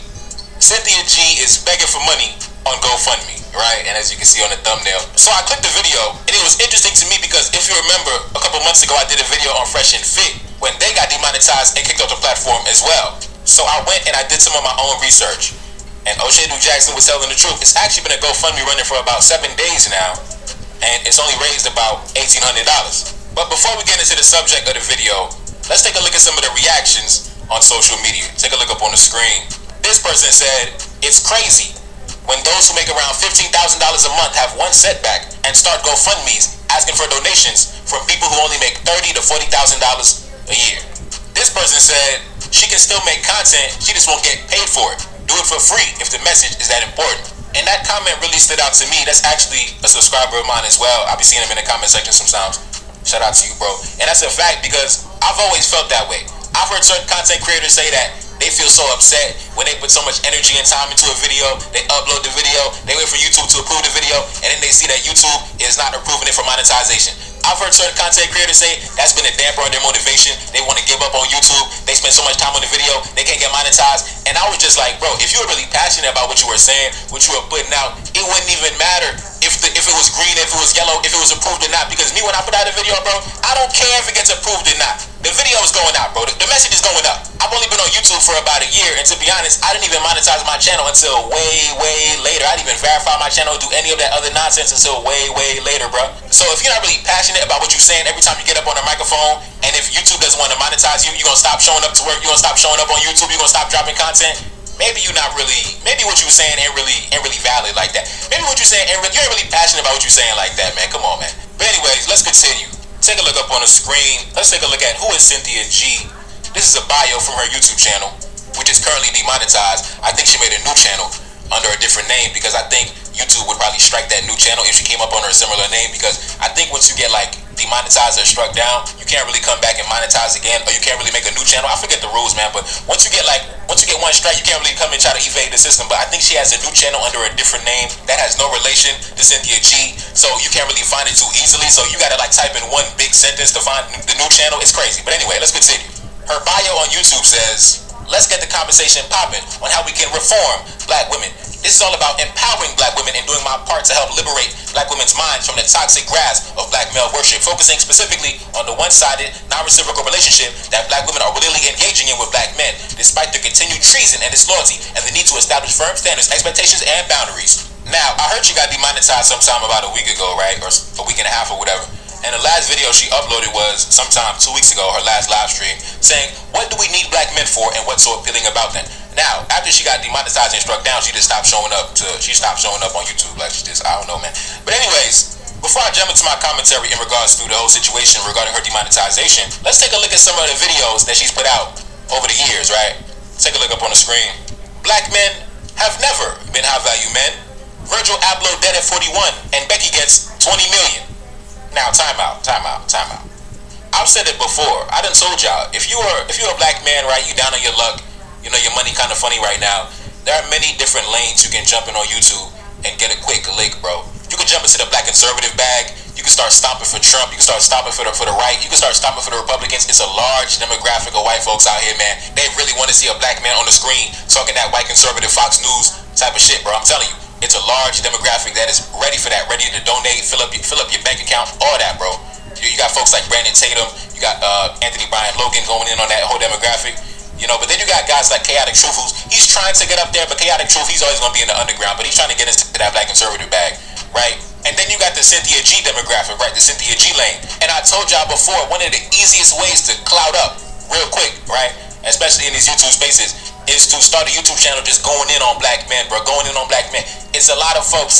Cynthia G is begging for money on GoFundMe, right? And as you can see on the thumbnail. So I clicked the video and it was interesting to me because if you remember, a couple months ago I did a video on Fresh and Fit when they got demonetized and kicked off the platform as well. So I went and I did some of my own research. And O'Shea Duke Jackson was telling the truth. It's actually been a GoFundMe running for about 7 days now. And it's only raised about $1,800. But before we get into the subject of the video, let's take a look at some of the reactions on social media. Take a look up on the screen. This person said, it's crazy when those who make around $15,000 a month have one setback and start GoFundMes asking for donations from people who only make $30,000 to $40,000 a year. This person said, she can still make content, she just won't get paid for it. Do it for free if the message is that important. And that comment really stood out to me. That's actually a subscriber of mine as well. I'll be seeing him in the comment section sometimes. Shout out to you, bro. And that's a fact because I've always felt that way. I've heard certain content creators say that they feel so upset when they put so much energy and time into a video, they upload the video, they wait for YouTube to approve the video, and then they see that YouTube is not approving it for monetization. I've heard certain content creators say that's been a damper on their motivation. They want to give up on YouTube. They spend so much time on the video, they can't get monetized. And I was just like, bro, if you were really passionate about what you were saying, what you were putting out, it wouldn't even matter if it was green, if it was yellow, if it was approved or not. Because me, when I put out a video, bro, I don't care if it gets approved or not. The video is going out, bro. The message is going up. I've only been on YouTube for about a year, and to be honest, I didn't even monetize my channel until way later. I didn't even verify my channel, do any of that other nonsense until way later, bro. So if you're not really passionate about what you're saying every time you get up on a microphone, and if YouTube doesn't want to monetize you, you're gonna stop showing up to work, you're gonna stop showing up on YouTube, you're gonna stop dropping content. Maybe you're not really, maybe what you were saying ain't really valid like that. Maybe what you're saying you ain't really passionate about what you're saying like that, man. Come on, man. But anyways, let's continue. Take a look up on the screen. Let's take a look at who is Cynthia G. This is a bio from her YouTube channel, which is currently demonetized. I think she made a new channel under a different name because I think YouTube would probably strike that new channel if she came up under a similar name, because I think once you get like demonetized or struck down, you can't really come back and monetize again, or you can't really make a new channel. I forget the rules, man, but once you get one strike, you can't really come and try to evade the system. But I think she has a new channel under a different name that has no relation to Cynthia G, so you can't really find it too easily. So you gotta like type in one big sentence to find the new channel. It's crazy. But anyway, let's continue. Her bio on YouTube says, let's get the conversation popping on how we can reform black women. This is all about empowering black women and doing my part to help liberate black women's minds from the toxic grasp of black male worship, focusing specifically on the one-sided, non-reciprocal relationship that black women are willingly engaging in with black men, despite their continued treason and disloyalty and the need to establish firm standards, expectations, and boundaries. Now, I heard she got demonetized sometime about a week ago, right? Or a week and a half or whatever. And the last video she uploaded was sometime 2 weeks ago, her last live stream, saying, what do we need black men for and what's so appealing about them? Now, after she got demonetized and struck down, she just stopped showing up on YouTube. Like she just, I don't know, man. But anyways, before I jump into my commentary in regards to the whole situation regarding her demonetization, let's take a look at some of the videos that she's put out over the years, right? Take a look up on the screen. Black men have never been high value men. Virgil Abloh dead at 41 and Becky gets 20 million. Now, time out. I've said it before. I done told y'all, if you're a black man, right, you down on your luck, you know your money kind of funny right now, there are many different lanes you can jump in on YouTube and get a quick lick, bro. You can jump into the black conservative bag. You can start stomping for Trump. You can start stomping for the right. You can start stomping for the Republicans. It's a large demographic of white folks out here, man. They really want to see a black man on the screen talking that white conservative Fox News type of shit, bro. I'm telling you. It's a large demographic that is ready for that, ready to donate, fill up your bank account, all that, bro. You got folks like Brandon Tatum, you got Anthony Bryan Logan going in on that whole demographic, you know. But then you got guys like Chaotic Truth, he's trying to get up there, but Chaotic Truth, he's always going to be in the underground, but he's trying to get into that black conservative bag, right? And then you got the Cynthia G demographic, right? The Cynthia G lane. And I told y'all before, one of the easiest ways to clout up real quick, right? Especially in these YouTube spaces, is to start a YouTube channel just going in on black men, bro. Going in on black men. It's a lot of folks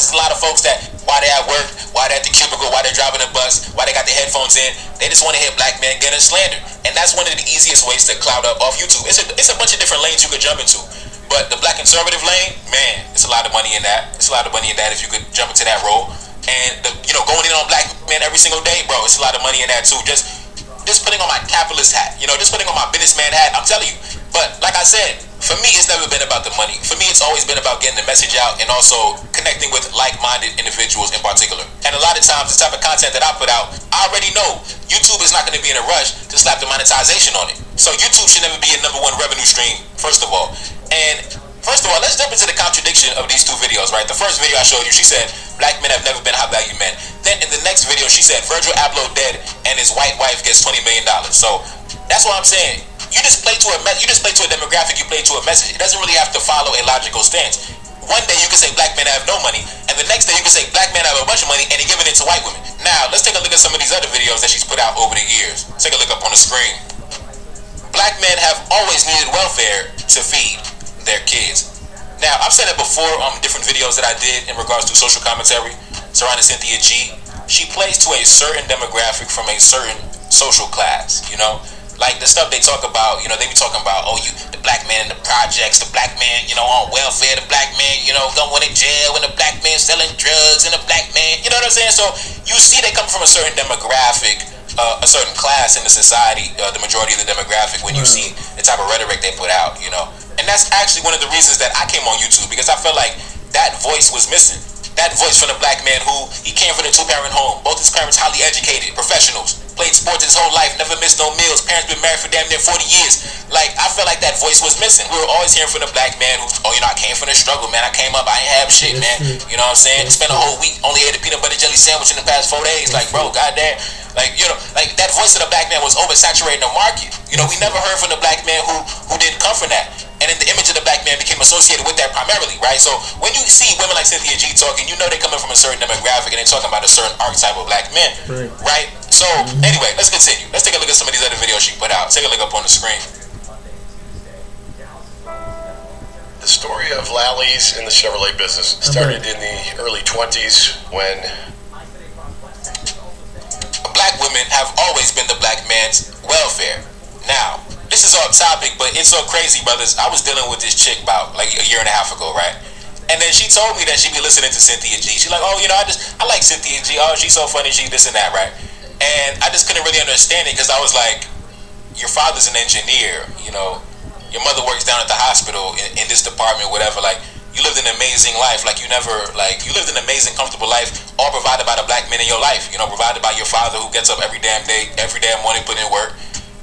that while they at work, while they at the cubicle, while they're driving a bus, while they got their headphones in, they just want to hear black men getting slandered. And that's one of the easiest ways to clout up off YouTube. It's a bunch of different lanes you could jump into. But the black conservative lane, man, it's a lot of money in that. It's a lot of money in that if you could jump into that role. And going in on black men every single day, bro, it's a lot of money in that too. Just putting on my capitalist hat, just putting on my businessman hat. I'm telling you. But like I said, for me, it's never been about the money. For me, it's always been about getting the message out and also connecting with like-minded individuals in particular. And a lot of times, the type of content that I put out, I already know YouTube is not going to be in a rush to slap the monetization on it. So YouTube should never be a #1 revenue stream, first of all. And first of all, let's jump into the contradiction of these two videos, right? The first video I showed you, she said, black men have never been high-value men. Then in the next video, she said, Virgil Abloh dead and his white wife gets $20 million. So that's what I'm saying. You just play to a demographic, you play to a message. It doesn't really have to follow a logical stance. One day you can say black men have no money, and the next day you can say black men have a bunch of money and they're giving it to white women. Now, let's take a look at some of these other videos that she's put out over the years. Take a look up on the screen. Black men have always needed welfare to feed their kids. Now, I've said it before on different videos that I did in regards to social commentary surrounding Cynthia G. She plays to a certain demographic from a certain social class, Like the stuff they talk about, they be talking about, the black man in the projects, the black man, on welfare, the black man, going to jail, and the black man selling drugs, and the black man, you know what I'm saying? So you see they come from a certain demographic, a certain class in the society, the majority of the demographic, when you see the type of rhetoric they put out, And that's actually one of the reasons that I came on YouTube, because I felt like that voice was missing. That voice from the black man who, he came from a 2-parent home. Both his parents highly educated, professionals. Played sports his whole life, never missed no meals. Parents been married for damn near 40 years. Like, I felt like that voice was missing. We were always hearing from the black man who, I came from the struggle, man. I came up, I ain't have shit, man. You know what I'm saying? Spent a whole week, only ate a peanut butter jelly sandwich in the past 4 days. Like, bro, goddamn. Like, like that voice of the black man was oversaturating the market. We never heard from the black man who didn't come from that. And then the image of the black man became associated with that primarily, right? So when you see women like Cynthia G talking, they're coming from a certain demographic and they're talking about a certain archetype of black men, right? So anyway, let's continue. Let's take a look at some of these other videos she put out. Take a look up on the screen. The story of Lally's in the Chevrolet business started in the early 20s when black women have always been the black man's welfare. Now, this is off topic, but it's so crazy, brothers. I was dealing with this chick about like a year and a half ago, right? And then she told me that she be listening to Cynthia G. She's like, I like Cynthia G. Oh, she's so funny. She's this and that, right? And I just couldn't really understand it because I was like, your father's an engineer, your mother works down at the hospital in this department, whatever. Like, you lived an amazing life. Like, you lived an amazing, comfortable life, all provided by the black men in your life. Provided by your father who gets up every damn day, every damn morning, put in work.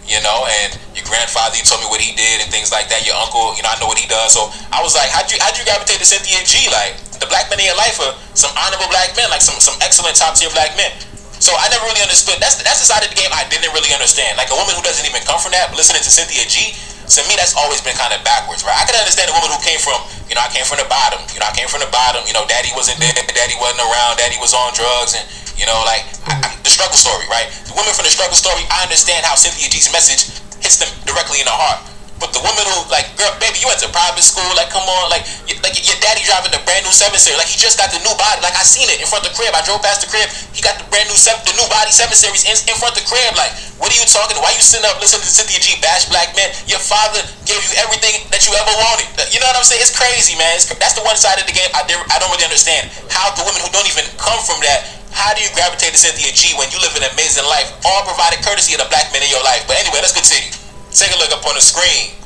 And your grandfather, you told me what he did and things like that. Your uncle, I know what he does. So I was like, how'd you gravitate to Cynthia G? Like, the black men in your life are some honorable black men, like some excellent top tier black men. So I never really understood. That's the side of the game I didn't really understand. Like a woman who doesn't even come from that, but listening to Cynthia G, to me that's always been kind of backwards, right? I can understand a woman who came from, I came from the bottom. I came from the bottom. Daddy wasn't there, daddy wasn't around, daddy was on drugs, and the struggle story, right? The women from the struggle story, I understand how Cynthia G's message hits them directly in the heart. But the woman who, like, girl, baby, you went to private school, like, come on, like your daddy driving the brand new 7 Series, like he just got the new body, like I seen it in front of the crib. I drove past the crib, he got the new body 7 Series in front of the crib. Like, what are you talking? Why you sitting up listening to Cynthia G bash black men? Your father gave you everything that you ever wanted. You know what I'm saying? It's crazy, man. That's the one side of the game I don't really understand. How the women who don't even come from that, how do you gravitate to Cynthia G when you live an amazing life, all provided courtesy of the black men in your life? But anyway, let's continue. Take a look up on the screen.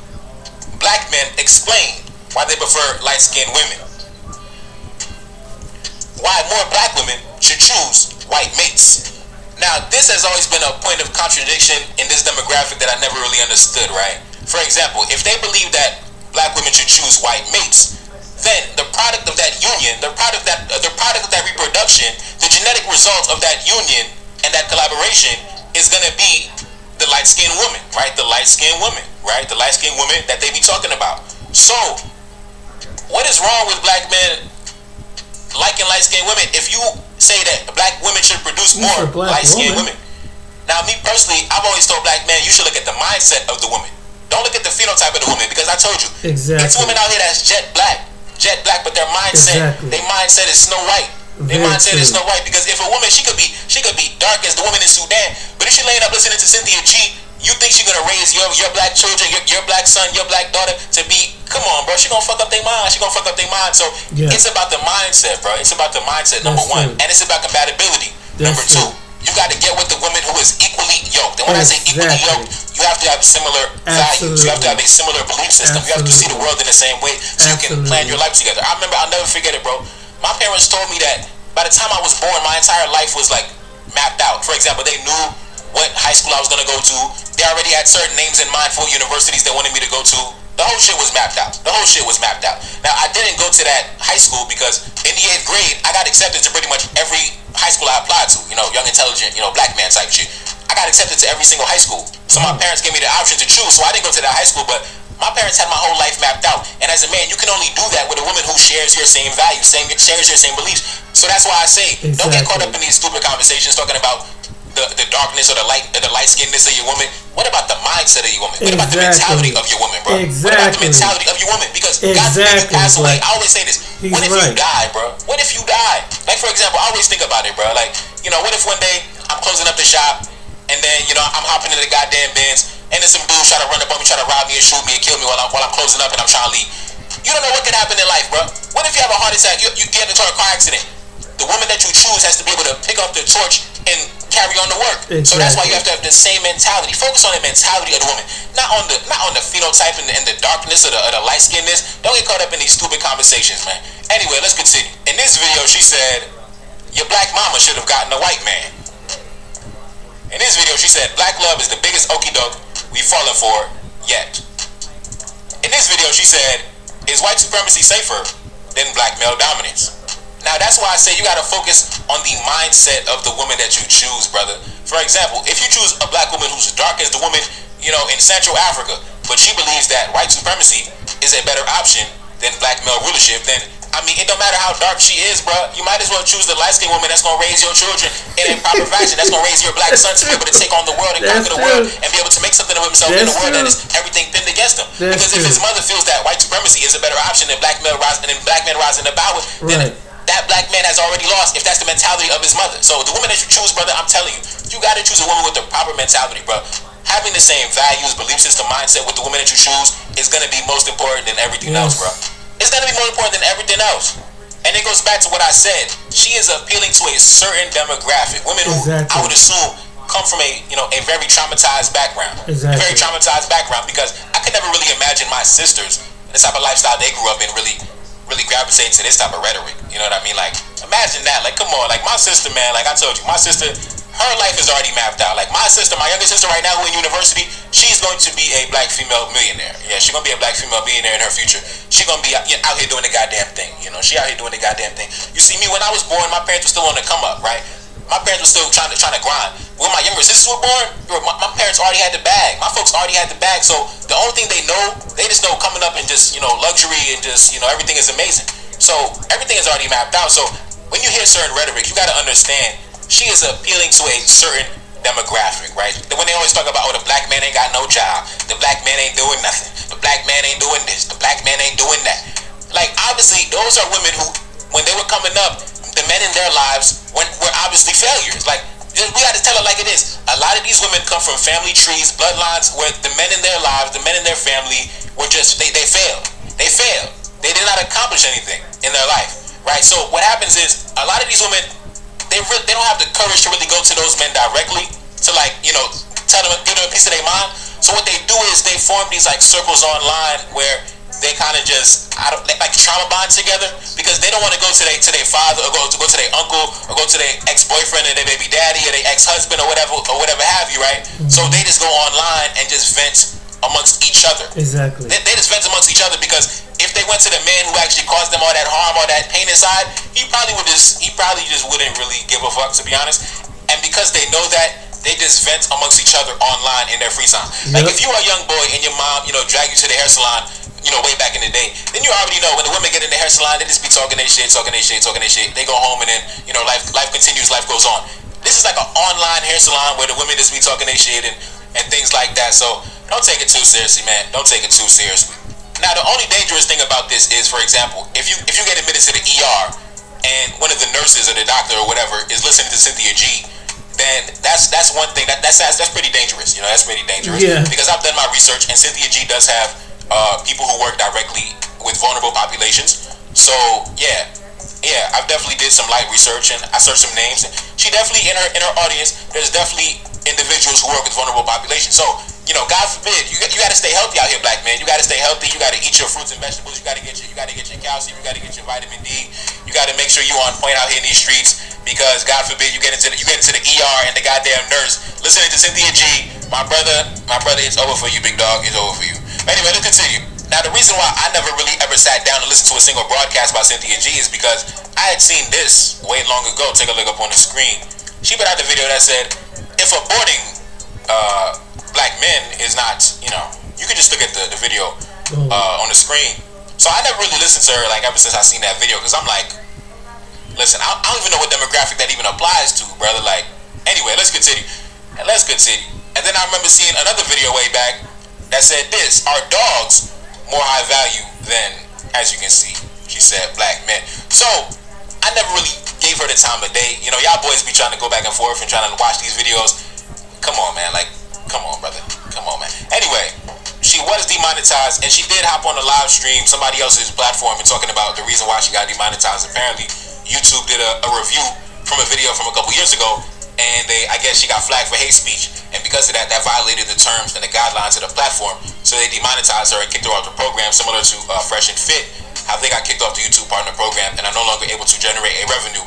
Black men explain why they prefer light-skinned women. Why more black women should choose white mates. Now, this has always been a point of contradiction in this demographic that I never really understood, right? For example, if they believe that black women should choose white mates, then the product of that union, the product of that reproduction, the genetic result of that union and that collaboration is going to be the light-skinned woman, right? The light-skinned woman, right? The light-skinned woman that they be talking about. So, what is wrong with black men liking light-skinned women if you say that black women should produce more light-skinned women? Now, me personally, I've always told black men, you should look at the mindset of the woman. Don't look at the phenotype of the woman, because I told you, it's women out here that's jet black, but their mindset, their mindset is Snow White. Their mindset is Snow White, because if a woman, she could be dark as the woman in Sudan, but if she laying up listening to Cynthia G, you think she's gonna raise your black children, your black son, your black daughter to be come on, bro, she gonna fuck up their mind. So it's about the mindset, bro. It's about the mindset, number one. And it's about compatibility, number two. You got to get with the woman who is equally yoked. And when I say equally yoked, you have to have similar values. You have to have a similar belief system. You have to see the world in the same way so you can plan your life together. I remember, I'll never forget it, bro. My parents told me that by the time I was born, my entire life was like mapped out. For example, they knew what high school I was going to go to. They already had certain names in mind for universities they wanted me to go to. The whole shit was mapped out. Now, I didn't go to that high school because in the 8th grade, I got accepted to pretty much every high school I applied to. You know, young, intelligent, black man type shit. I got accepted to every single high school. So my parents gave me the option to choose. So I didn't go to that high school, but my parents had my whole life mapped out. And as a man, you can only do that with a woman who shares your same values, shares your same beliefs. So that's why I say, don't get caught up in these stupid conversations talking about the darkness or the light skinnedness of your woman. What about the mindset of your woman? What about the mentality of your woman, bro? What about the mentality of your woman? Because God forbid you pass away. I always say this. What if you die, bro? What if you die? Like, for example, I always think about it, bro. Like, what if one day I'm closing up the shop and then, I'm hopping into the goddamn Benz and then some dude try to run up on me, try to rob me and shoot me and kill me while I'm closing up and I'm trying to leave. You don't know what could happen in life, bro. What if you have a heart attack? You get into a car accident. The woman that you choose has to be able to pick up the torch and carry on the work. So that's why you have to have the same mentality. Focus on the mentality of the woman, not on the phenotype and the darkness or the light skinnedness. Don't get caught up in these stupid conversations, man. Anyway, let's continue. In this video, she said, your black mama should have gotten a white man. In this video, she said, black love is the biggest okie doke we've fallen for yet. In this video, she said, is white supremacy safer than black male dominance? Now, that's why I say you got to focus on the mindset of the woman that you choose, brother. For example, if you choose a black woman who's dark as the woman, in Central Africa, but she believes that white supremacy is a better option than black male rulership, then, it don't matter how dark she is, bro. You might as well choose the light-skinned woman that's going to raise your children in a proper fashion. That's going to raise your black son to be able to take on the world and conquer the world and be able to make something of himself in a world that is everything pinned against him. Because if his mother feels that white supremacy is a better option than black men rising in the power, then that black man has already lost if that's the mentality of his mother. So the woman that you choose, brother, I'm telling you, you got to choose a woman with the proper mentality, bro. Having the same values, belief system, mindset with the woman that you choose is going to be most important than everything else, bro. It's going to be more important than everything else. And it goes back to what I said. She is appealing to a certain demographic. Women who, I would assume, come from a very traumatized background. A very traumatized background, because I could never really imagine my sisters, this type of lifestyle they grew up in, really gravitating to this type of rhetoric. You know what I mean? Like, imagine that. Like, come on. Like, my sister, man, like I told you, my sister, her life is already mapped out. Like, my sister, my younger sister right now who in university, she's going to be a black female millionaire. Yeah, she's going to be a black female millionaire in her future. She's going to be out here doing the goddamn thing. She out here doing the goddamn thing. You see, me, when I was born, my parents were still on the come up, right? My parents were still trying to grind. When my younger sisters were born, my parents already had the bag. My folks already had the bag. So the only thing they just know coming up and just, luxury and just, everything is amazing. So everything is already mapped out. So when you hear certain rhetoric, you got to understand she is appealing to a certain demographic, right? When they always talk about, the black man ain't got no job. The black man ain't doing nothing. The black man ain't doing this. The black man ain't doing that. Like, obviously, those are women who, when they were coming up, the men in their lives were obviously failures. Like, we got to tell it like it is. A lot of these women come from family trees, bloodlines, where the men in their lives, the men in their family were just, they failed. They failed. They did not accomplish anything in their life, right? So what happens is, a lot of these women, they don't have the courage to really go to those men directly to, like, tell them, give them a piece of their mind. So what they do is they form these, like, circles online where they kind of just like trauma bond together, because they don't want to go to their father or go to their uncle or go to their ex-boyfriend or their baby daddy or their ex-husband or whatever have you, right? So they just go online and just vent amongst each other. Exactly. They just vent amongst each other, because if they went to the man who actually caused them all that harm, all that pain inside, he probably just wouldn't really give a fuck, to be honest. And because they know that, they just vent amongst each other online in their free time. Like, if you are a young boy and your mom, drag you to the hair salon, way back in the day, then you already know when the women get in the hair salon, they just be talking their shit. They go home and then, life continues, life goes on. This is like an online hair salon where the women just be talking their shit and things like that. So don't take it too seriously, man. Don't take it too seriously. Now, the only dangerous thing about this is, for example, if you get admitted to the ER and one of the nurses or the doctor or whatever is listening to Cynthia G, then that's one thing that's pretty dangerous. That's pretty dangerous. Yeah. Because I've done my research, and Cynthia G does have people who work directly with vulnerable populations. So yeah, I've definitely did some light research and I searched some names. And she definitely in her audience, there's definitely individuals who work with vulnerable populations. So God forbid, you got to stay healthy out here, black man. You got to stay healthy. You got to eat your fruits and vegetables. You got to get your calcium. You got to get your vitamin D. You got to make sure you on point out here in these streets because God forbid you get into the ER and the goddamn nurse listening to Cynthia G. My brother, it's over for you, big dog. It's over for you. Anyway, let's continue. Now, the reason why I never really ever sat down and listened to a single broadcast by Cynthia G is because I had seen this way long ago. Take a look up on the screen. She put out the video that said, if aborting black men is not, you can just look at the video on the screen. So I never really listened to her like ever since I seen that video because I'm like, listen, I don't even know what demographic that even applies to, brother. Like, anyway, let's continue. And then I remember seeing another video way back that said this: are dogs more high value than, as you can see, she said, black men. So I never really gave her the time of day. Y'all boys be trying to go back and forth and trying to watch these videos. Come on, man. Like, come on, brother. Come on, man. Anyway, she was demonetized, and she did hop on a live stream, somebody else's platform, and talking about the reason why she got demonetized. Apparently, YouTube did a review from a video from a couple years ago, and I guess she got flagged for hate speech, and because of that violated the terms and the guidelines of the platform, so they demonetized her and kicked her off the program, similar to Fresh and Fit, how they got kicked off the YouTube part of the program and are no longer able to generate a revenue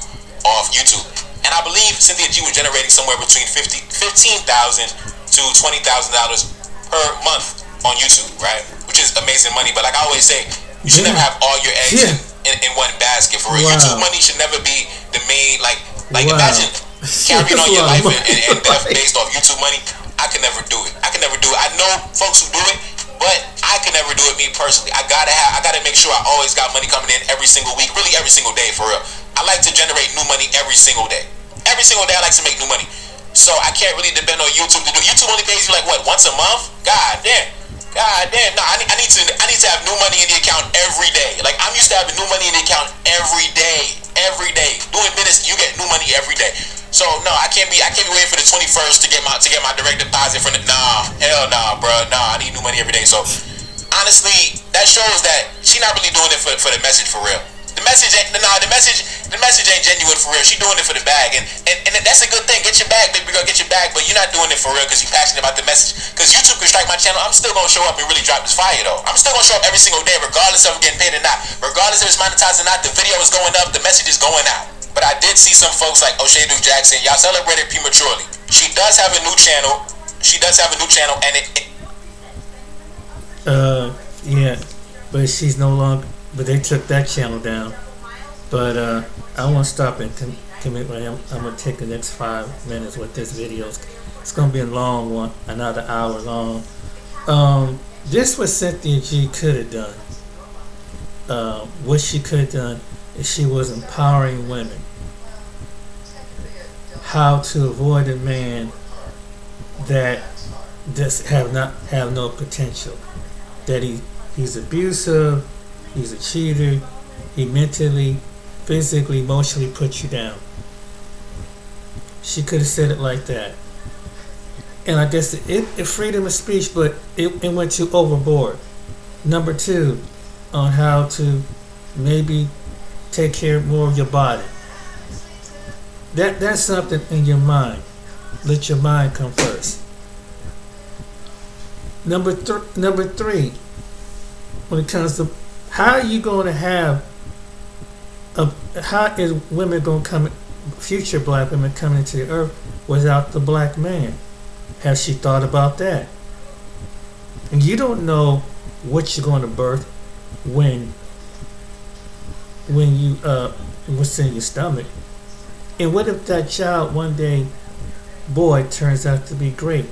off YouTube. And I believe Cynthia G was generating somewhere between $15,000 to $20,000 per month on YouTube, right? Which is amazing money. But like I always say, you should never have all your eggs in one basket. For real, YouTube money should never be the main. Like imagine carrying on your life and death based off YouTube money. I could never do it. I know folks who do it, but I could never do it. Me personally, I gotta make sure I always got money coming in every single week, really every single day. For real, I like to generate new money every single day. Every single day I like to make new money. So I can't really depend on YouTube to do. YouTube only pays you like what, once a month? God damn. No, I need to have new money in the account every day. Like I'm used to having new money in the account every day. Doing business, you get new money every day. So no, I can't be waiting for the 21st to get my direct deposit from the hell nah, bro. Nah, I need new money every day. So honestly, that shows that she not really doing it for the message for real. The message ain't genuine for real. She doing it for the bag, and that's a good thing. Get your bag, baby girl, get your bag. But you're not doing it for real because you're passionate about the message. Because YouTube can strike my channel, I'm still gonna show up and really drop this fire though. I'm still gonna show up every single day, regardless of getting paid or not, regardless if it's monetized or not. The video is going up, the message is going out. But I did see some folks like O'Shea Duke Jackson. Y'all celebrated prematurely. She does have a new channel. And yeah, but she's no longer. But they took that channel down. But I won't stop and commit. I'm gonna take the next 5 minutes with this video. It's gonna be a long one, another hour long. This what Cynthia G could have done. What she could have done is she was empowering women how to avoid a man that just have no potential. That he's abusive. He's a cheater. He mentally, physically, emotionally puts you down. She could have said it like that. And I guess it freedom of speech, but it went too overboard. Number 2, on how to maybe take care more of your body. That's something in your mind. Let your mind come first. Number 3, when it comes to how are you going to have how is women going to come, future black women coming into the earth without the black man? Has she thought about that? And you don't know what you're going to birth when you what's in your stomach. And what if that child one day, boy, turns out to be great,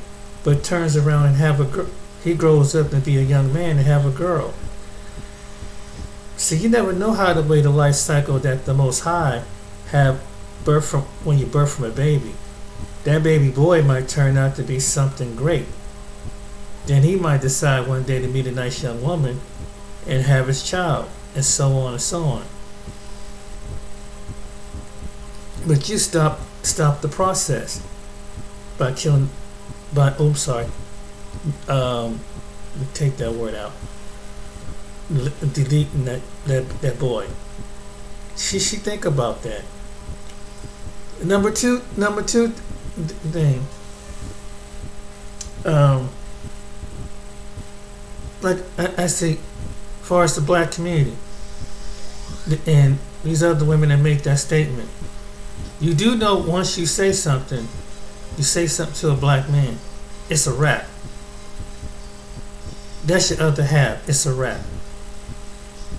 but turns around and have a girl? He grows up and be a young man and have a girl. So you never know how the way the life cycle that the Most High have birth from when you birth from a baby. That baby boy might turn out to be something great. Then he might decide one day to meet a nice young woman and have his child, and so on and so on. But you stop the process by killing. Take that word out. deleting that boy. She think about that. Number two thing. Like I say, as far as the black community, and these other women that make that statement, you do know once you say something to a black man, it's a wrap. That's your other half. It's a wrap.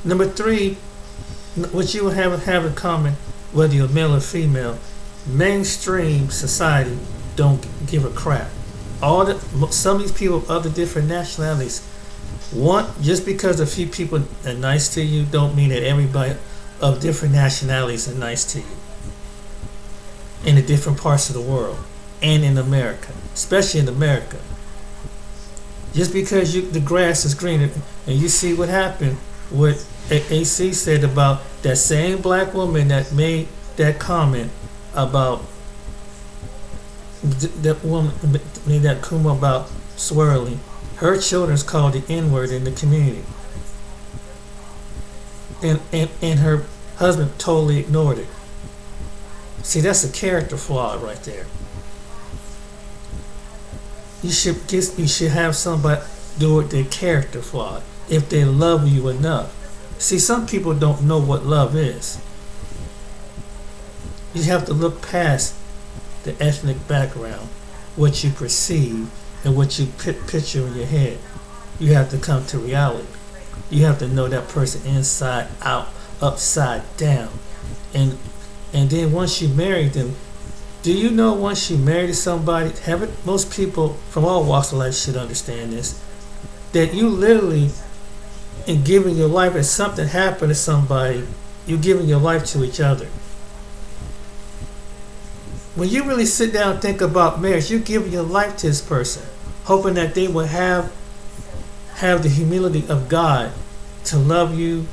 Number three, what you have in common, whether you're male or female, mainstream society don't give a crap. Some of these people of other different nationalities, just because a few people are nice to you, don't mean that everybody of different nationalities are nice to you. In the different parts of the world, and in America, especially in America. Just because the grass is greener, and you see what happened, what AC said about that same black woman that made that comment about that woman made that comment about swirling. Her children's called the N-word in the community, and her husband totally ignored it. See, that's a character flaw right there. You should have somebody do it their character flaw if they love you enough. See, some people don't know what love is. You have to look past the ethnic background, what you perceive and what you picture in your head. You have to come to reality. You have to know that person inside out, upside down, and then once you marry them, do you know once you marry somebody, most people from all walks of life should understand this, that you literally, in giving your life, if something happened to somebody, you're giving your life to each other. When you really sit down and think about marriage, you're giving your life to this person, hoping that they will have the humility of God to love you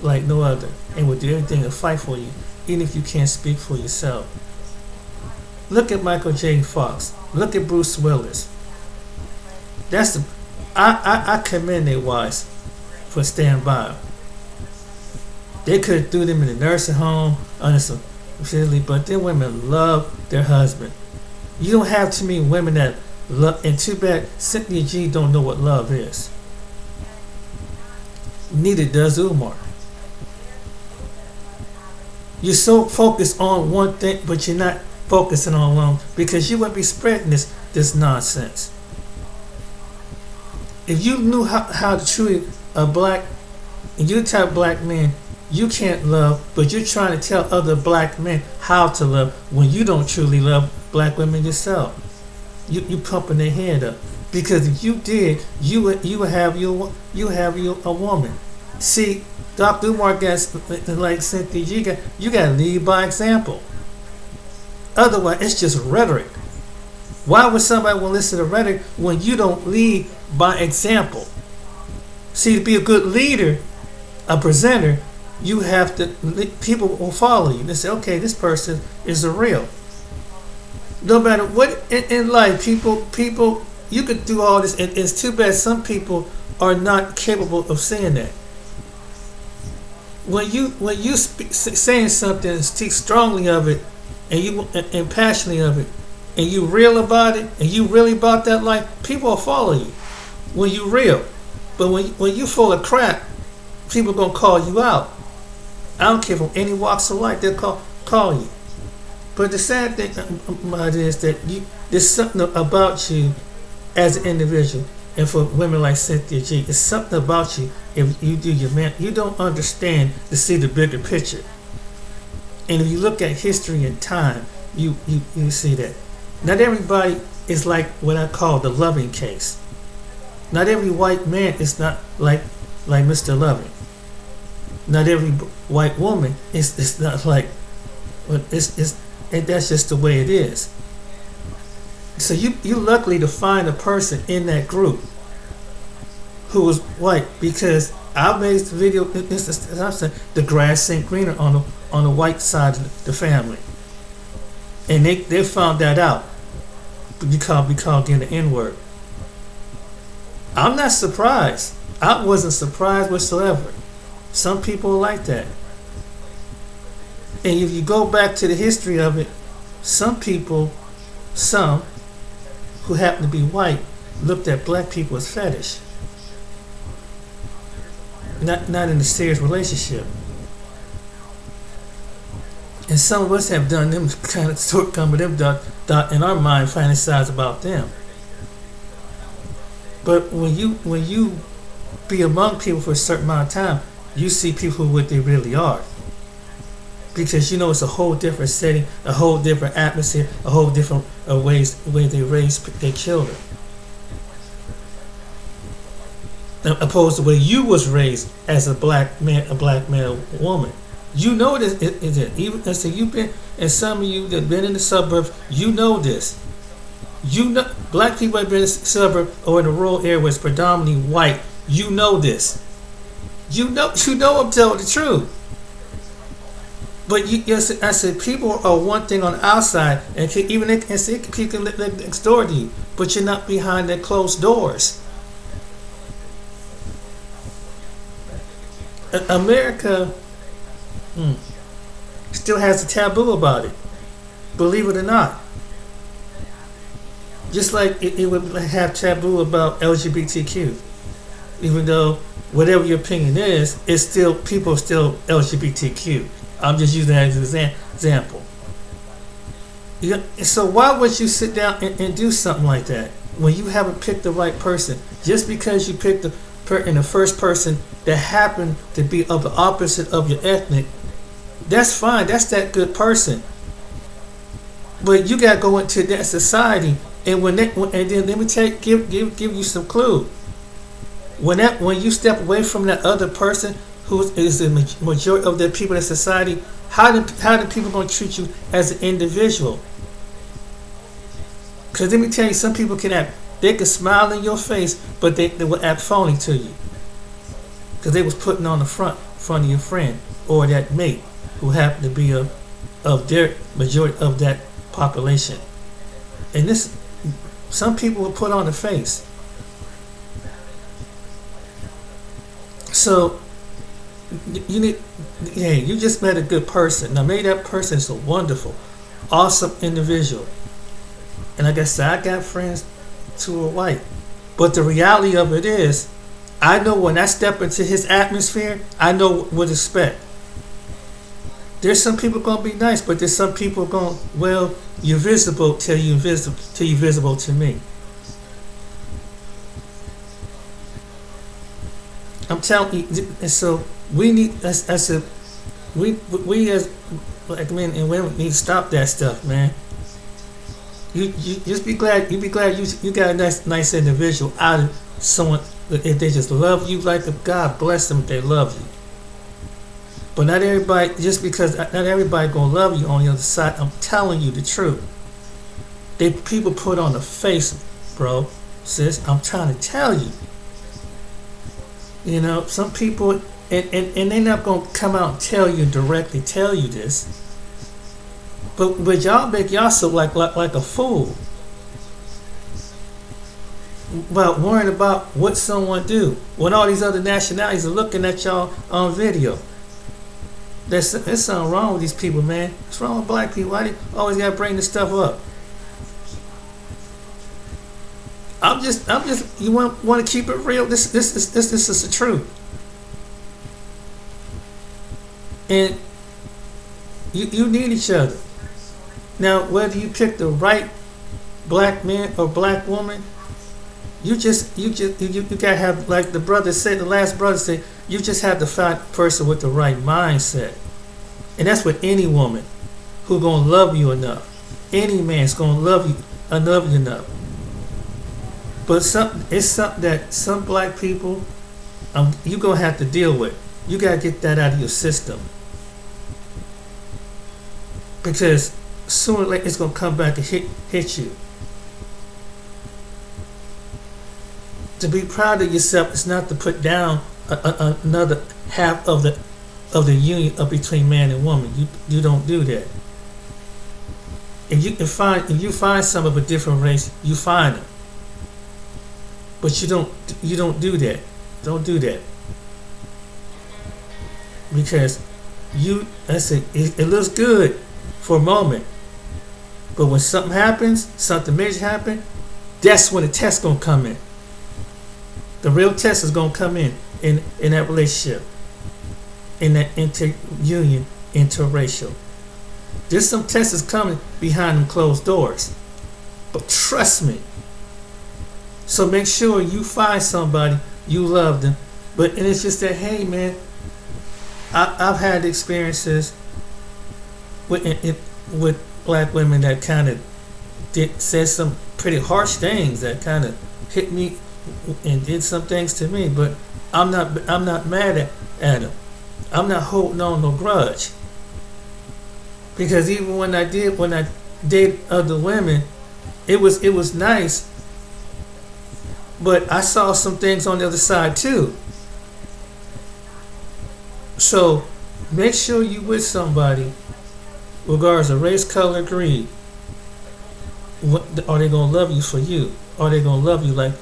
like no other, and will do everything to fight for you, even if you can't speak for yourself. Look at Michael J. Fox. Look at Bruce Willis. I commend their wives for staying by. They could do them in a nursing home, honestly, but them women love their husband. You don't have too many women that love, and too bad Cynthia G don't know what love is. Neither does Umar. You're so focused on one thing, but you're not focusing on one, because you wouldn't be spreading this nonsense. If you knew how to treat a black, and you type of black man you can't love, but you're trying to tell other black men how to love when you don't truly love black women yourself. You pumping their head up, because if you did, you would have a woman. See, Dr. Umar got, like Cynthia G, you got to lead by example. Otherwise, it's just rhetoric. Why would somebody want to listen to rhetoric when you don't lead by example? See, to be a good leader, a presenter, you have to, people will follow you. They say, okay, this person is a real. No matter what in life, people, you could do all this, and it's too bad some people are not capable of saying that. When you saying something and speak strongly of it, and passionately of it, and you real about it, and you really about that life, people will follow you when you real. But when you full of crap, people gonna call you out. I don't care from any walks of life, they'll call you. But the sad thing about it is that there's something about you as an individual, and for women like Cynthia G, it's something about you. If you do your man, you don't understand to see the bigger picture. And if you look at history and time, you see that not everybody is like what I call the Loving case. Not every white man is not like Mr. Loving. Not every white woman is not like, but and that's just the way it is. So you luckily to find a person in that group who was white, because I made this video. The grass ain't greener on the white side of the family, and they found that out because getting the N-word. I'm not surprised. I wasn't surprised whatsoever. Some people are like that. And if you go back to the history of it, some people, who happen to be white, looked at black people as fetish. Not in a serious relationship. And some of us have done them kind of shortcoming them in our mind, fantasize about them. But when you be among people for a certain amount of time, you see people what they really are. Because you know it's a whole different setting, a whole different atmosphere, a whole different way they raise their children. Opposed to the way you was raised as a black male woman. You know this. Even so, you've been, and some of you that been in the suburbs, you know this. You know, black people have been in the suburb or in the rural area where it's predominantly white. You know this. You know I'm telling the truth. But I said people are one thing on the outside, and people can live next door to you, but you're not behind their closed doors. America still has a taboo about it, believe it or not. Just like it would have taboo about LGBTQ, even though whatever your opinion is, it's still people are still LGBTQ. I'm just using that as an example. So why would you sit down and do something like that when you haven't picked the right person? Just because you picked the first person that happened to be of the opposite of your ethnic, that's fine. That's that good person. But you gotta go into that society, and then let me give you some clue. When you step away from that other person who is the majority of the people in society, how do people going to treat you as an individual? Because let me tell you, some people they can smile in your face, but they will act phony to you. Because they was putting on the front of your friend or that mate who happened to be of their majority of that population. And some people will put on the face. So you just met a good person. Now maybe that person is a wonderful, awesome individual. And like I said, I got friends who are white. But the reality of it is, I know when I step into his atmosphere, I know what to expect. There's some people gonna be nice, but there's some people going, well, you're visible till you're visible to me. I'm telling you, and so we need. I said, we as black men and women need to stop that stuff, man. You just be glad. You got a nice individual out of someone. If they just love you like a God bless them, if they love you. But not everybody. Just because not everybody gonna love you on the other side. I'm telling you the truth. People put on a face, bro, sis. I'm trying to tell you. You know, some people, and they're not going to come out and directly tell you this. But y'all make yourself like a fool about worrying about what someone do when all these other nationalities are looking at y'all on video. There's something wrong with these people, man. What's wrong with black people? Why do you always got to bring this stuff up? I'm just. You want to keep it real. This is the truth. And you need each other. Now, whether you pick the right black man or black woman, you gotta have, like the last brother said, you just have to find a person with the right mindset, and that's with any woman who gonna love you enough. Any man's gonna love you enough. But it's something that some black people, you're going to have to deal with. You got to get that out of your system. Because sooner or later it's going to come back and hit you. To be proud of yourself is not to put down another half of the union between man and woman. You don't do that. If you find some of a different race, you find them. But you don't do that. Don't do that. Because it looks good for a moment. But when something happens, something major happens, that's when the test gonna come in. The real test is gonna come in that relationship, in that interunion, interracial. There's some tests coming behind them closed doors. But trust me. So make sure you find somebody, you love them. And it's just that, hey man, I've had experiences with black women that kind of said some pretty harsh things that kind of hit me and did some things to me. But I'm not mad at them. I'm not holding on no grudge. Because even when I dated other women, it was nice. But I saw some things on the other side too. So make sure you with somebody, regardless of race, color, creed. Are they gonna love you for you? Are they gonna love you like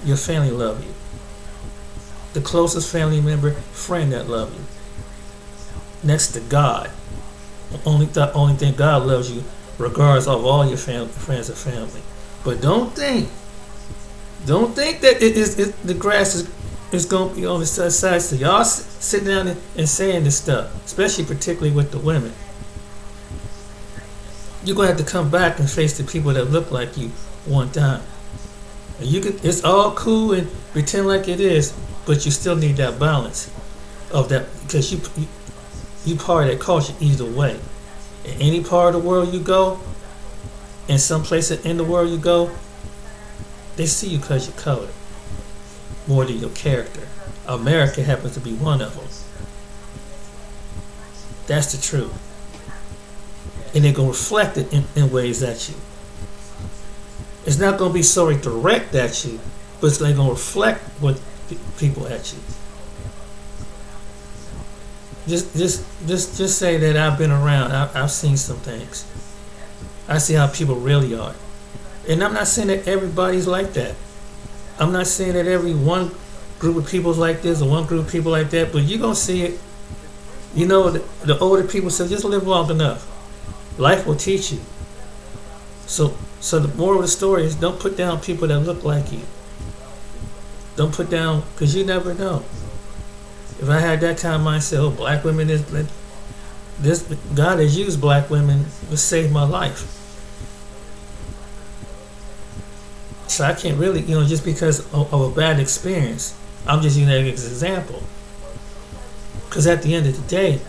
your family love you? The closest family member, friend that love you. Next to God. Only thing God loves you, regardless of all your friends and family. But don't think that the grass is going to be on the side. So y'all sit down and saying this stuff, especially particularly with the women. You're going to have to come back and face the people that look like you one time. And it's all cool and pretend like it is, but you still need that balance of that, because you part of that culture either way. In any part of the world you go, in some place in the world you go, they see you because you're colored more than your character. America happens to be one of them. That's the truth. And they're going to reflect it in ways at you. It's not going to be so direct at you, but it's going to reflect what people at you. Just say that I've been around. I've seen some things. I see how people really are. And I'm not saying that everybody's like that. I'm not saying that every one group of people is like this or one group of people like that, but you're going to see it. You know, the older people say, just live long enough. Life will teach you. So the moral of the story is, don't put down people that look like you. Don't put down, because you never know. If I had that kind of mindset, oh, black women this God has used black women to save my life. So I can't really, just because of a bad experience, I'm just using that as an example. Because at the end of the day,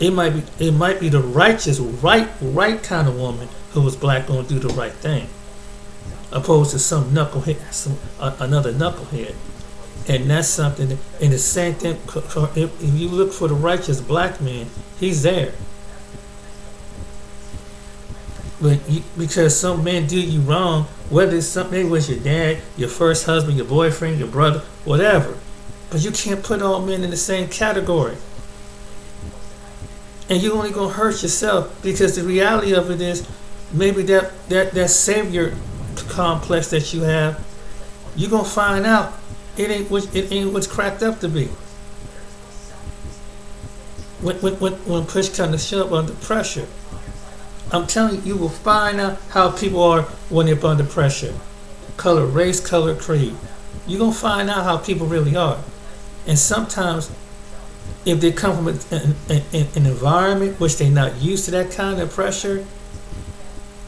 it might be the righteous, right kind of woman who was black going to do the right thing, opposed to some knucklehead, another knucklehead. And that's something. And the same thing, if you look for the righteous black man, he's there. But because some men do you wrong, whether it's something, it was your dad, your first husband, your boyfriend, your brother, whatever. But you can't put all men in the same category. And you're only going to hurt yourself, because the reality of it is, maybe that savior complex that you have, you're going to find out it ain't what's cracked up to be. When push comes to shove under pressure, I'm telling you, you will find out how people are when they're under pressure. Color, race, color, creed. You're going to find out how people really are. And sometimes, if they come from an environment which they're not used to that kind of pressure,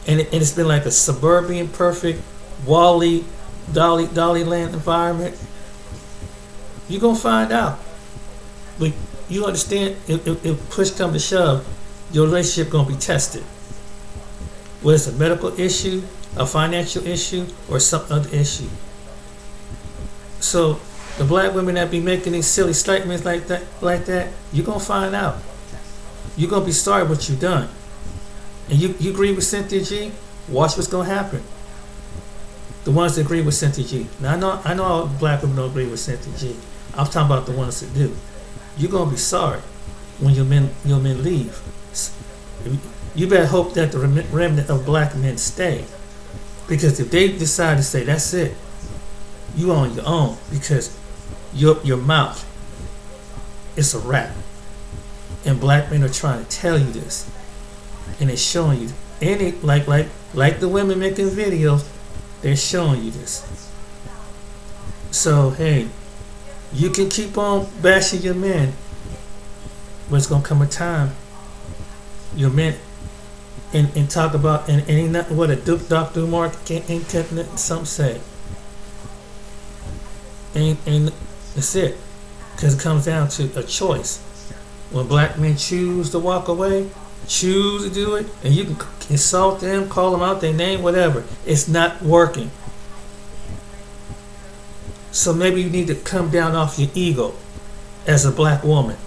and it's been like a suburban, perfect, Wall-E, Dolly Land environment, you're going to find out. But you understand, if push comes to shove, your relationship going to be tested. Whether it's a medical issue, a financial issue, or some other issue. So the black women that be making these silly statements like that, you're going to find out. You're going to be sorry what you've done. And you agree with Cynthia G? Watch what's going to happen. The ones that agree with Cynthia G. Now I know all black women don't agree with Cynthia G. I'm talking about the ones that do. You're going to be sorry when your men leave. You better hope that the remnant of black men stay. Because if they decide to say, that's it, you on your own. Because your mouth, it's a wrap. And black men are trying to tell you this, and they're showing you any like the women making videos. They're showing you this. So hey, you can keep on bashing your men, but it's gonna come a time your men and talk about and ain't nothing what a Dr. Umar ain't something said. And that's it, because it comes down to a choice. When black men choose to walk away, choose to do it, and you can insult them, call them out their name, whatever, it's not working. So maybe you need to come down off your ego as a black woman.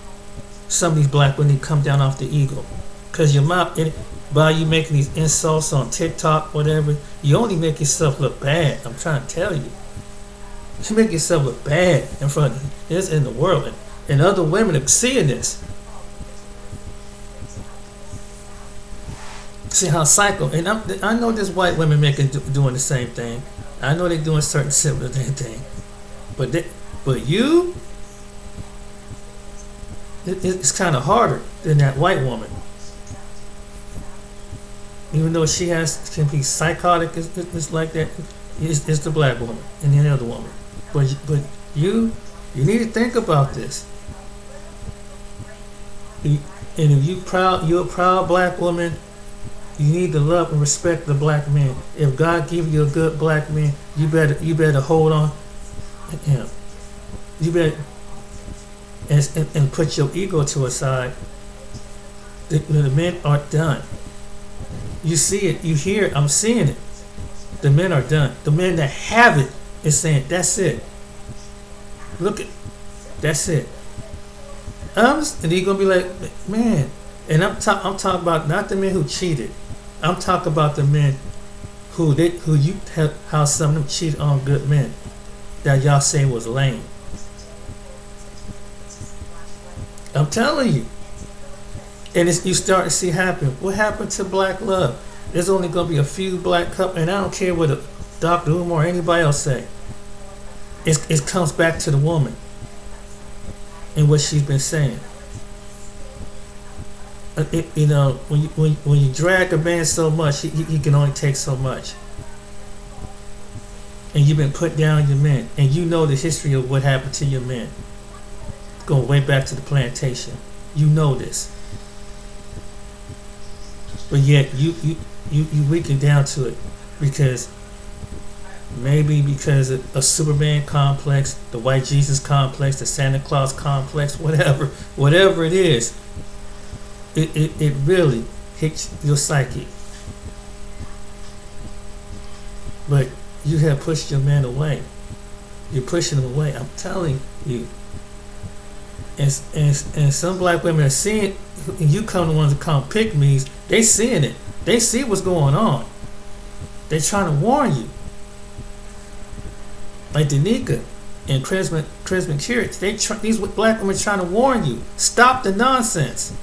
Some of these black women need to come down off the ego, because your mouth, by you making these insults on TikTok, whatever, you only make yourself look bad. I'm trying to tell you. You make yourself look bad in front of this in the world, and other women are seeing this. See how cycle, and I know there's white women doing the same thing. I know they're doing certain similar thing, but you, it's kind of harder than that white woman. Even though she can be psychotic, it's like that. It's the black woman and the other woman. But you need to think about this. And if you're a proud black woman, you need to love and respect the black man. If God give you a good black man, you better hold on to him. You better and put your ego to a side. The men are done. You see it, you hear it, I'm seeing it. The men are done. The men that have it is saying, that's it. Look at, that's it. And he's gonna be like, man. And I'm talking about not the men who cheated. I'm talking about the men how some of them cheated on good men that y'all say was lame. I'm telling you. And you start to see happen. What happened to black love? There's only going to be a few black couples, and I don't care what Dr. Umar or anybody else say. It comes back to the woman and what she's been saying. When you drag a man so much, he can only take so much. And you've been put down your men, and you know the history of what happened to your men, going way back to the plantation. You know this. But yet you weaken down to it because of a Superman complex, the white Jesus complex, the Santa Claus complex, whatever it is, it really hits your psyche. But you have pushed your man away. You're pushing him away. I'm telling you. And some black women are seeing, you come the ones that come pick me's, they seeing it. They see what's going on. They're trying to warn you. Like Danica and Cresman Curate, these black women are trying to warn you. Stop the nonsense.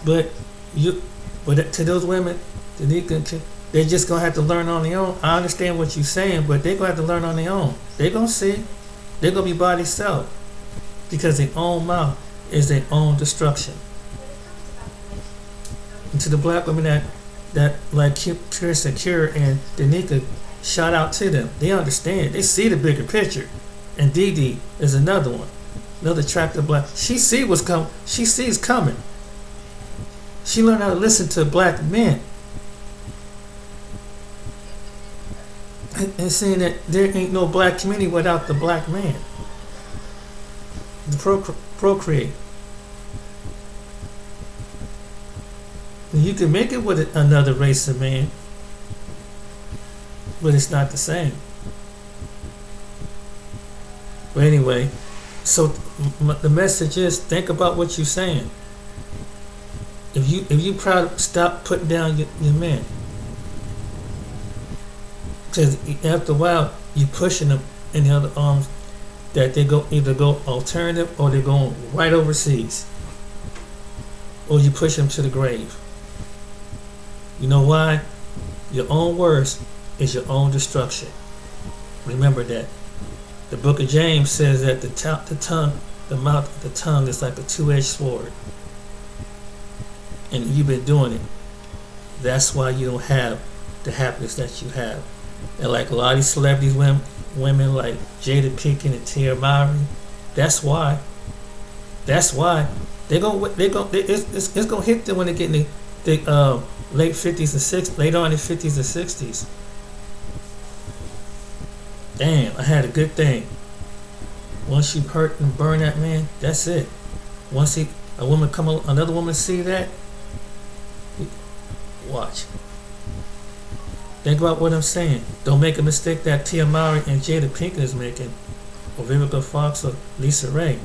But to those women, Danica, they're just gonna have to learn on their own. I understand what you're saying, but they're gonna have to learn on their own. They're gonna see. They're going to be by themselves because their own mouth is their own destruction. And to the black women that like Kirsten Cure and Danica, shout out to them. They understand. They see the bigger picture. And Dee Dee is another one. Another attractive black. She sees what's coming. She sees coming. She learned how to listen to black men. And saying that there ain't no black community without the black man. The procreate. And you can make it with another race of man, but it's not the same. But anyway, so the message is, think about what you're saying. If you proud, stop putting down your men. Because after a while, you're pushing them in the other arms that they either go alternative or they're going right overseas. Or you push them to the grave. You know why? Your own worst is your own destruction. Remember that. The book of James says that the mouth of the tongue is like a two-edged sword. And you've been doing it. That's why you don't have the happiness that you have. And like a lot of these celebrities, women like Jada Pinkett and Tia Mowry, that's why it's gonna hit them when they get in the late 50s and 60s, later on in the 50s and 60s. Damn, I had a good thing. Once you hurt and burn that man, that's it. Once another woman see that, watch. Think about what I'm saying. Don't make a mistake that Tia Mowry and Jada Pinkett is making, or Vivica Fox or Lisa Ray,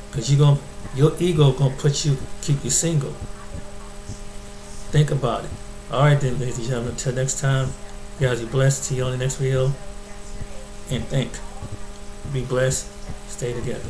because your ego gonna keep you single. Think about it. All right then, ladies and gentlemen. Until next time, you guys be blessed. See you on the next video. And think. Be blessed. Stay together.